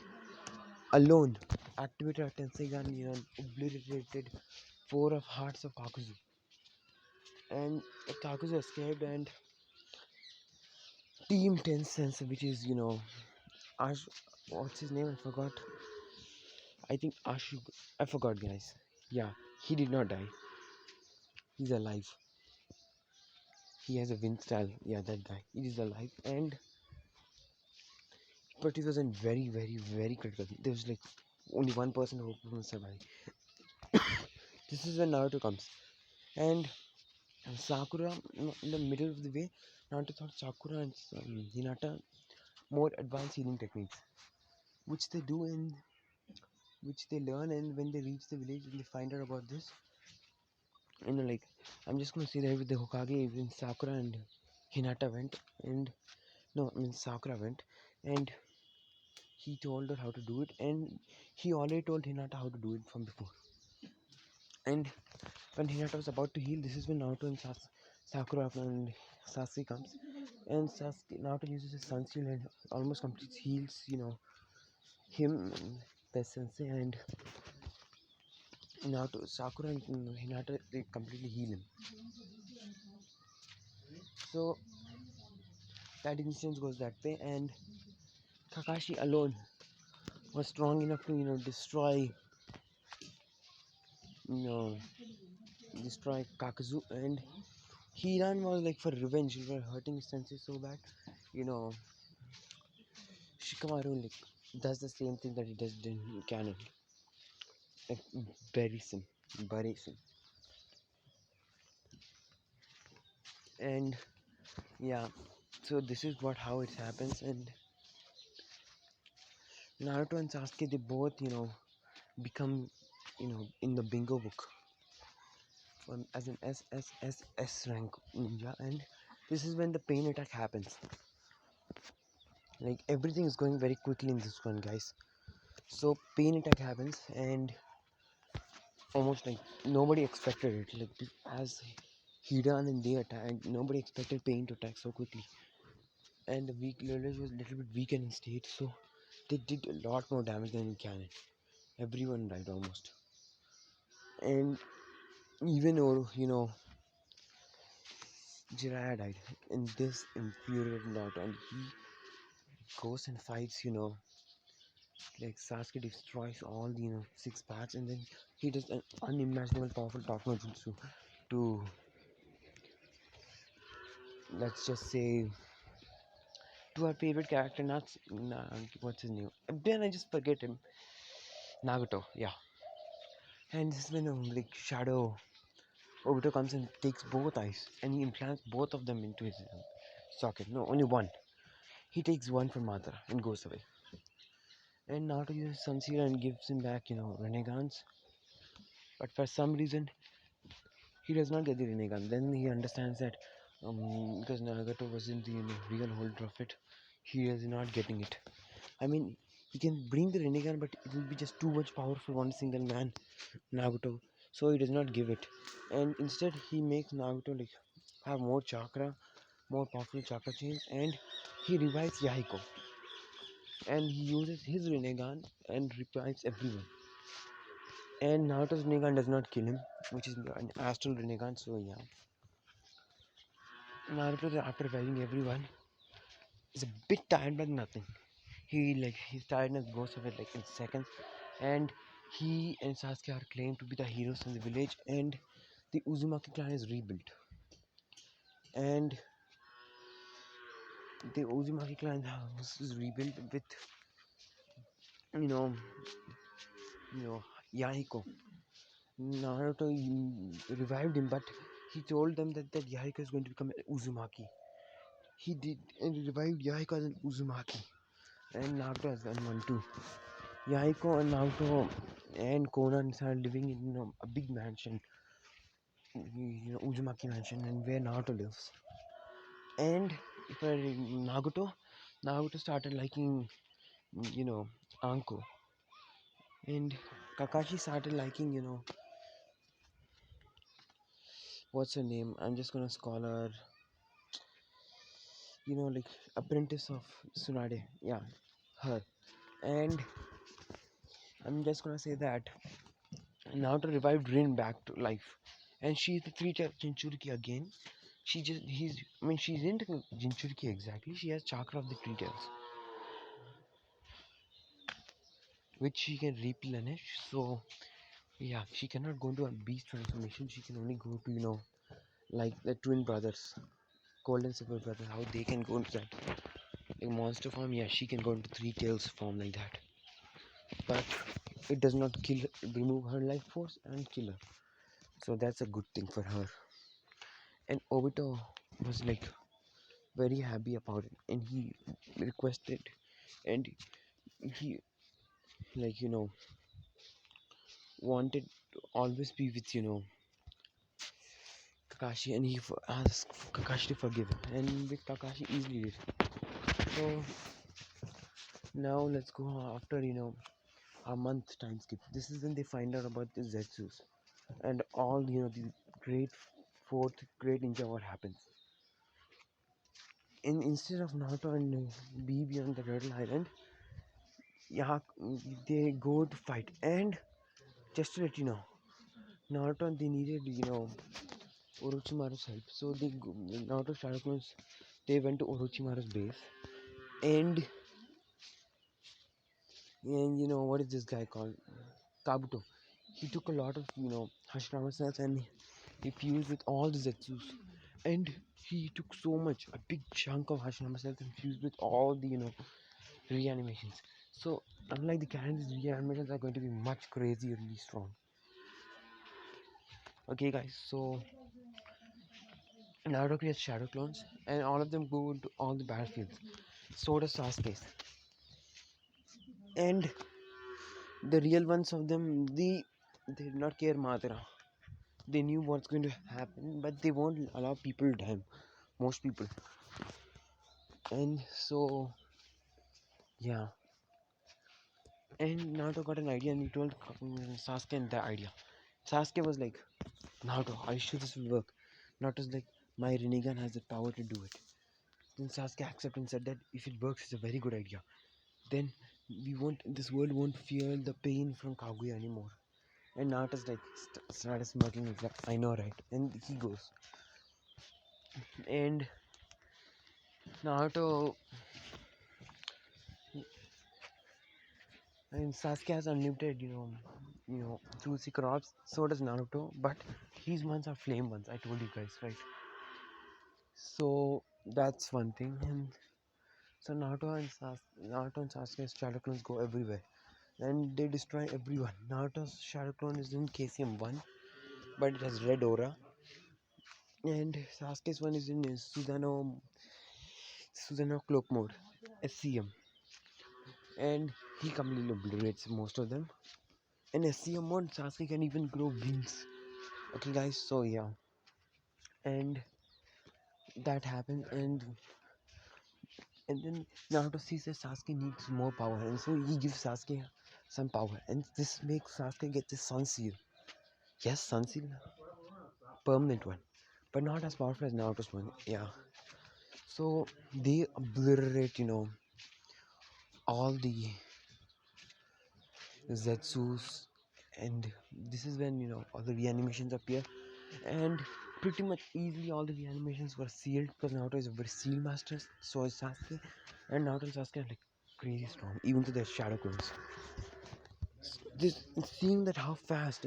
alone activated a Tensei gun, obliterated four of hearts of Kakuzu, and Kakuzu escaped, and Team Ten Sense, which is Ash, what's his name? I forgot. I think Ashu. I forgot, guys. Yeah, he did not die. He's alive. He has a wind style. Yeah, that guy. He is alive, and but it was a very, very, very critical. There was like only one person who will survive. This is when Naruto comes, and Sakura in the middle of the way. Naruto thought Sakura and Hinata more advanced healing techniques, which they do and which they learn. And when they reach the village and they find out about this, like I'm just gonna say that with the Hokage, when Sakura and Hinata went, and no, I mean Sakura went, and he told her how to do it, and he already told Hinata how to do it from before. And when Hinata was about to heal, this is when Naruto and Sakura and Sasuke comes, and Naruto uses his Sun Shield and almost completely heals, him and the sensei, and Naruto, Sakura and Hinata, they completely heal him. So that instance goes that way, and Kakashi alone was strong enough to destroy you know Kakuzu, and Hiran was like for revenge. He was hurting his senses so bad, you know Shikamaru like does the same thing that he does in canon, like buries him, and yeah. So this is how it happens, and Naruto and Sasuke, they both become in the bingo book as an SSSS rank ninja, and this is when the pain attack happens. Like everything is going very quickly in this one, guys. So pain attack happens, and almost like nobody expected it. Like as Hidan and they attacked, nobody expected pain to attack so quickly. And the weak village was a little bit weakened in state, so they did a lot more damage than in canon. Everyone died almost, and even Jiraiya died. And this infuriated Naruto, and he goes and fights. Like Sasuke destroys all the six parts, and then he does an unimaginable powerful talk no jutsu to, let's just say, to our favorite character, not what's his name? Then I just forget him. Nagato, yeah. And this is when like Shadow Obito comes and takes both eyes, and he implants both of them into his socket. No, only one. He takes one from Madara and goes away. And Naruto uses Sansira and gives him back, Renegans. But for some reason, he does not get the Renegan. Then he understands that because Nagato wasn't the real holder of it, he is not getting it. I mean, He can bring the Rinnegan, but it will be just too much power for one single man, Naruto. So he does not give it, and instead he makes Naruto like have more chakra, more powerful chakra chains, and he revives Yahiko, and he uses his Rinnegan and revives everyone. And Naruto's Rinnegan does not kill him, which is an astral Rinnegan. So yeah, Naruto after reviving everyone is a bit tired, but nothing. His tiredness goes away like in seconds, and he and Sasuke are claimed to be the heroes in the village, and the Uzumaki clan is rebuilt. And the Uzumaki clan house is rebuilt with you know you know Yahiko. Naruto revived him, but he told them that Yahiko is going to become Uzumaki. He did, and revived Yahiko as an Uzumaki, and Naruto has done one too. Yahiko and Naruto and Conan are living in a big mansion, Uzumaki mansion, and where Naruto lives. And for Naruto started liking Anko, and Kakashi started liking what's her name? I'm just gonna call her like apprentice of Tsunade. Yeah, her. And I'm just gonna say that Naruto revived Rin back to life, and she's the three-tailed Jinchuriki again. She's into Jinchuriki exactly. She has chakra of the three tails, which she can replenish. So yeah, she cannot go into a beast transformation. She can only go to like the twin brothers, Cold and Silver brothers. How they can go into that like monster form? Yeah, she can go into three tails form like that. But it does not remove her life force and kill her. So that's a good thing for her. And Obito was like very happy about it, and he requested, and he like wanted to always be with Kakashi, and he asked Kakashi to forgive him, and with Kakashi easily did. So now let's go after a month time skip. This is when they find out about the Zetsus and all the great fourth great ninja what happens. Instead of Naruto and BB on the Turtle Island, yeah, they go to fight. And just to let you know, Naruto they needed Orochimaru's help. So Naruto Shadow Clones they went to Orochimaru's base, and what is this guy called? Kabuto. He took a lot of Hashirama cells, and he fused with all the Zetsus, and he took so much a big chunk of Hashirama cells and fused with all the reanimations. So unlike the Canon's reanimations are going to be much crazierly strong. Okay guys, so Naruto creates shadow clones, and all of them go to all the battlefields. So does Sasuke. And the real ones of them, they did not care Madara. They knew what's going to happen, but they won't allow people to die. Most people. And so yeah. And Naruto got an idea, and he told Sasuke the idea. Sasuke was like, Naruto, are you sure this will work? Naruto's like, my Rinnegan has the power to do it. Then Sasuke accepted and said that if it works, it's a very good idea. Then this world won't feel the pain from Kaguya anymore. And Naruto's like, started smirking, he's like, I know, right? And he goes. And Naruto and Sasuke has unlimited, juicy crops. So does Naruto, but his ones are flame ones. I told you guys, right? So that's one thing. And so Naruto and Sasuke's shadow clones go everywhere, and they destroy everyone. Naruto's shadow clone is in KCM 1, but it has red aura, and Sasuke's one is in Susanoo cloak mode, SCM, and he completely obliterates most of them. In SCM mode, Sasuke can even grow wings. Okay, guys, so yeah, and that happened, and And then Naruto sees that Sasuke needs more power, and so he gives Sasuke some power, and this makes Sasuke get the Sun Seal. Yes, Sun Seal, permanent one, but not as powerful as Naruto's one. Yeah. So they obliterate, all the Zetsus, and this is when all the reanimations appear, and pretty much easily all the reanimations were sealed because Naruto is a very seal master, so is Sasuke, and Naruto and Sasuke are like crazy strong, even to their shadow clones. This seeing that how fast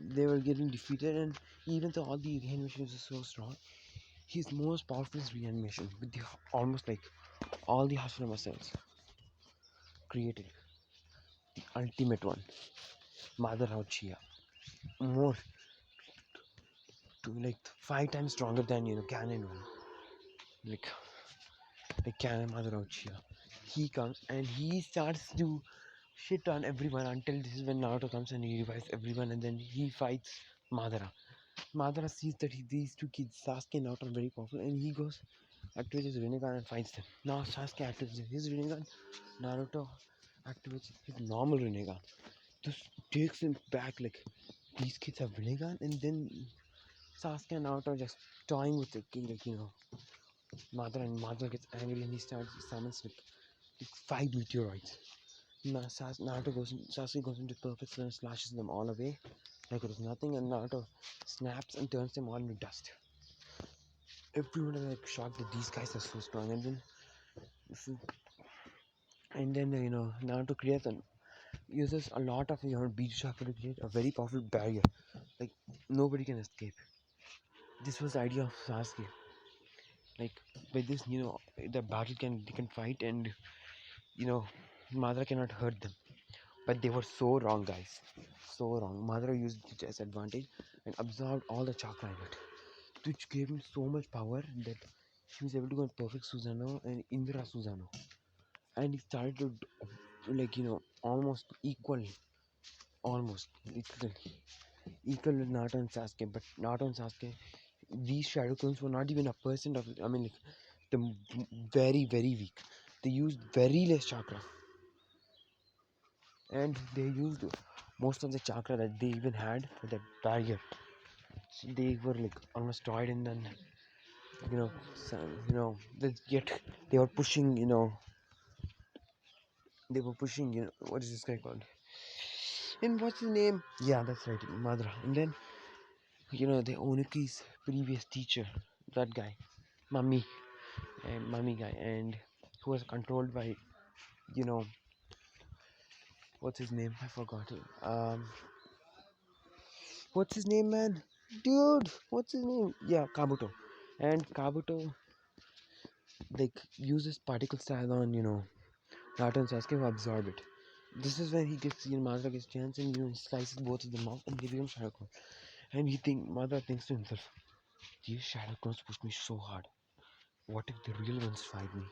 they were getting defeated, and even though all the reanimations are so strong, his most powerful is reanimation with the almost like all the Hashirama cells created. The ultimate one, Mother Uchiha, more to like 5 times stronger than canon one, like canon Mother Uchiha. He comes and he starts to shit on everyone until this is when Naruto comes and he revives everyone, and then he fights Madara. Madara sees that these two kids, Sasuke and Naruto, are very powerful, and he goes activates his Rinnegan and fights them. Now Sasuke activates his Rinnegan, Naruto activates his normal Rinnegan. This takes him back like these kids have Rinnegan, and then Sasuke and Naruto are just toying with the king, Madara, and Madara gets angry and he starts summons like 5 meteoroids. Sasuke goes into perfect and slashes them all away like it was nothing, and Naruto snaps and turns them all into dust. Everyone is like shocked that these guys are so strong, and then Naruto creates and uses a lot of beat chakra to create a very powerful barrier, like nobody can escape. This was the idea of Sasuke. Like by this, the battle they can fight, and Madara cannot hurt them. But they were so wrong, guys. So wrong. Madara used it as advantage and absorbed all the chakra in it, which gave him so much power that he was able to go in perfect Susanoo and Indra Susanoo. And he started to almost equal with Naruto and Sasuke. But Naruto and Sasuke, these shadow clones were not even a percent of it. I mean, like the very very weak. They used very less chakra, and they used most of the chakra that they even had for that barrier. So they were like almost destroyed, and then so, yet they were pushing. They were pushing. What is this guy called? And what's his name? Yeah, that's right, Madara. And then the Oniki's previous teacher, that guy, Mummy, and Mummy guy, and who was controlled by you know what's his name? I forgot it. What's his name, man? Dude, what's his name? Yeah, Kabuto. And Kabuto like uses particle style on Naruto and Sasuke who absorb it. This is when he gets Madara gets chance, and he slices both of them off and they become Shadow Clone. And Madara thinks to himself, these Shadow Clones push me so hard. What if the real ones fight me?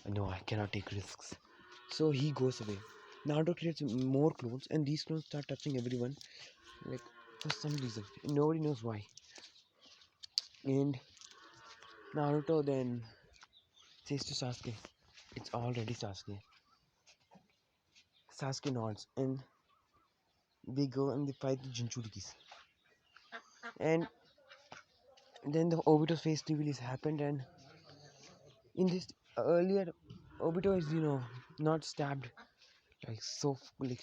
No, I cannot take risks. So he goes away. Naruto creates more clones, and these clones start touching everyone, like for some reason. Nobody knows why. And Naruto then says to Sasuke, "It's already Sasuke." Sasuke nods, and they go and they fight the Jinchurikis. And then the Obito's face reveal is happened, and in this earlier, Obito is not stabbed like so like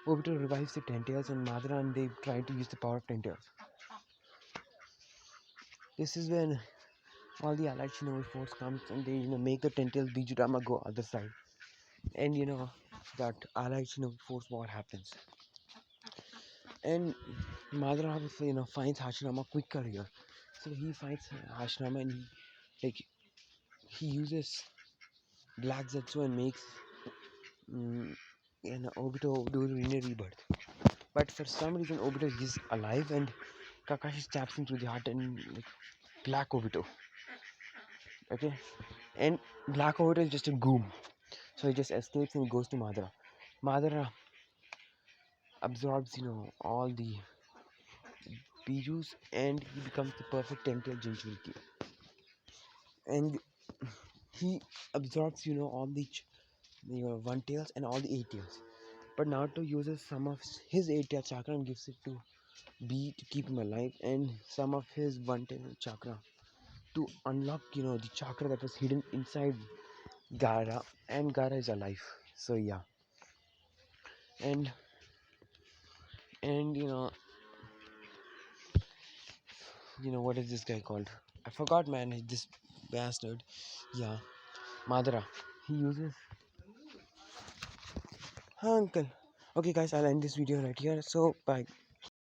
Obito revives the Ten Tails and Madara, and they try to use the power of Ten Tails. This is when all the allied Shinobi force comes, and they make the Ten Tails Bijurama go other side, and that allied Shinobi force war happens, and Madara finds Hashirama quicker here, so he fights Hashirama, and he uses Black Zetsu and makes Obito do the rebirth. But for some reason, Obito is alive, and Kakashi stabs him through the heart, and like Black Obito. Okay, and Black Obito is just a goom, so he just escapes and he goes to Madara. Madara absorbs all the Bijus, and he becomes the perfect Ten-tailed Jinchuriki. And he absorbs all the one tails and all the eight tails. But Naruto uses some of his eight tail chakra and gives it to B to keep him alive, and some of his one tail chakra to unlock the chakra that was hidden inside Gaara, and Gaara is alive. So yeah, and and what is this guy called? I forgot, man. This bastard. Yeah, Madara. He uses. Huh, uncle. Okay, guys, I'll end this video right here. So bye.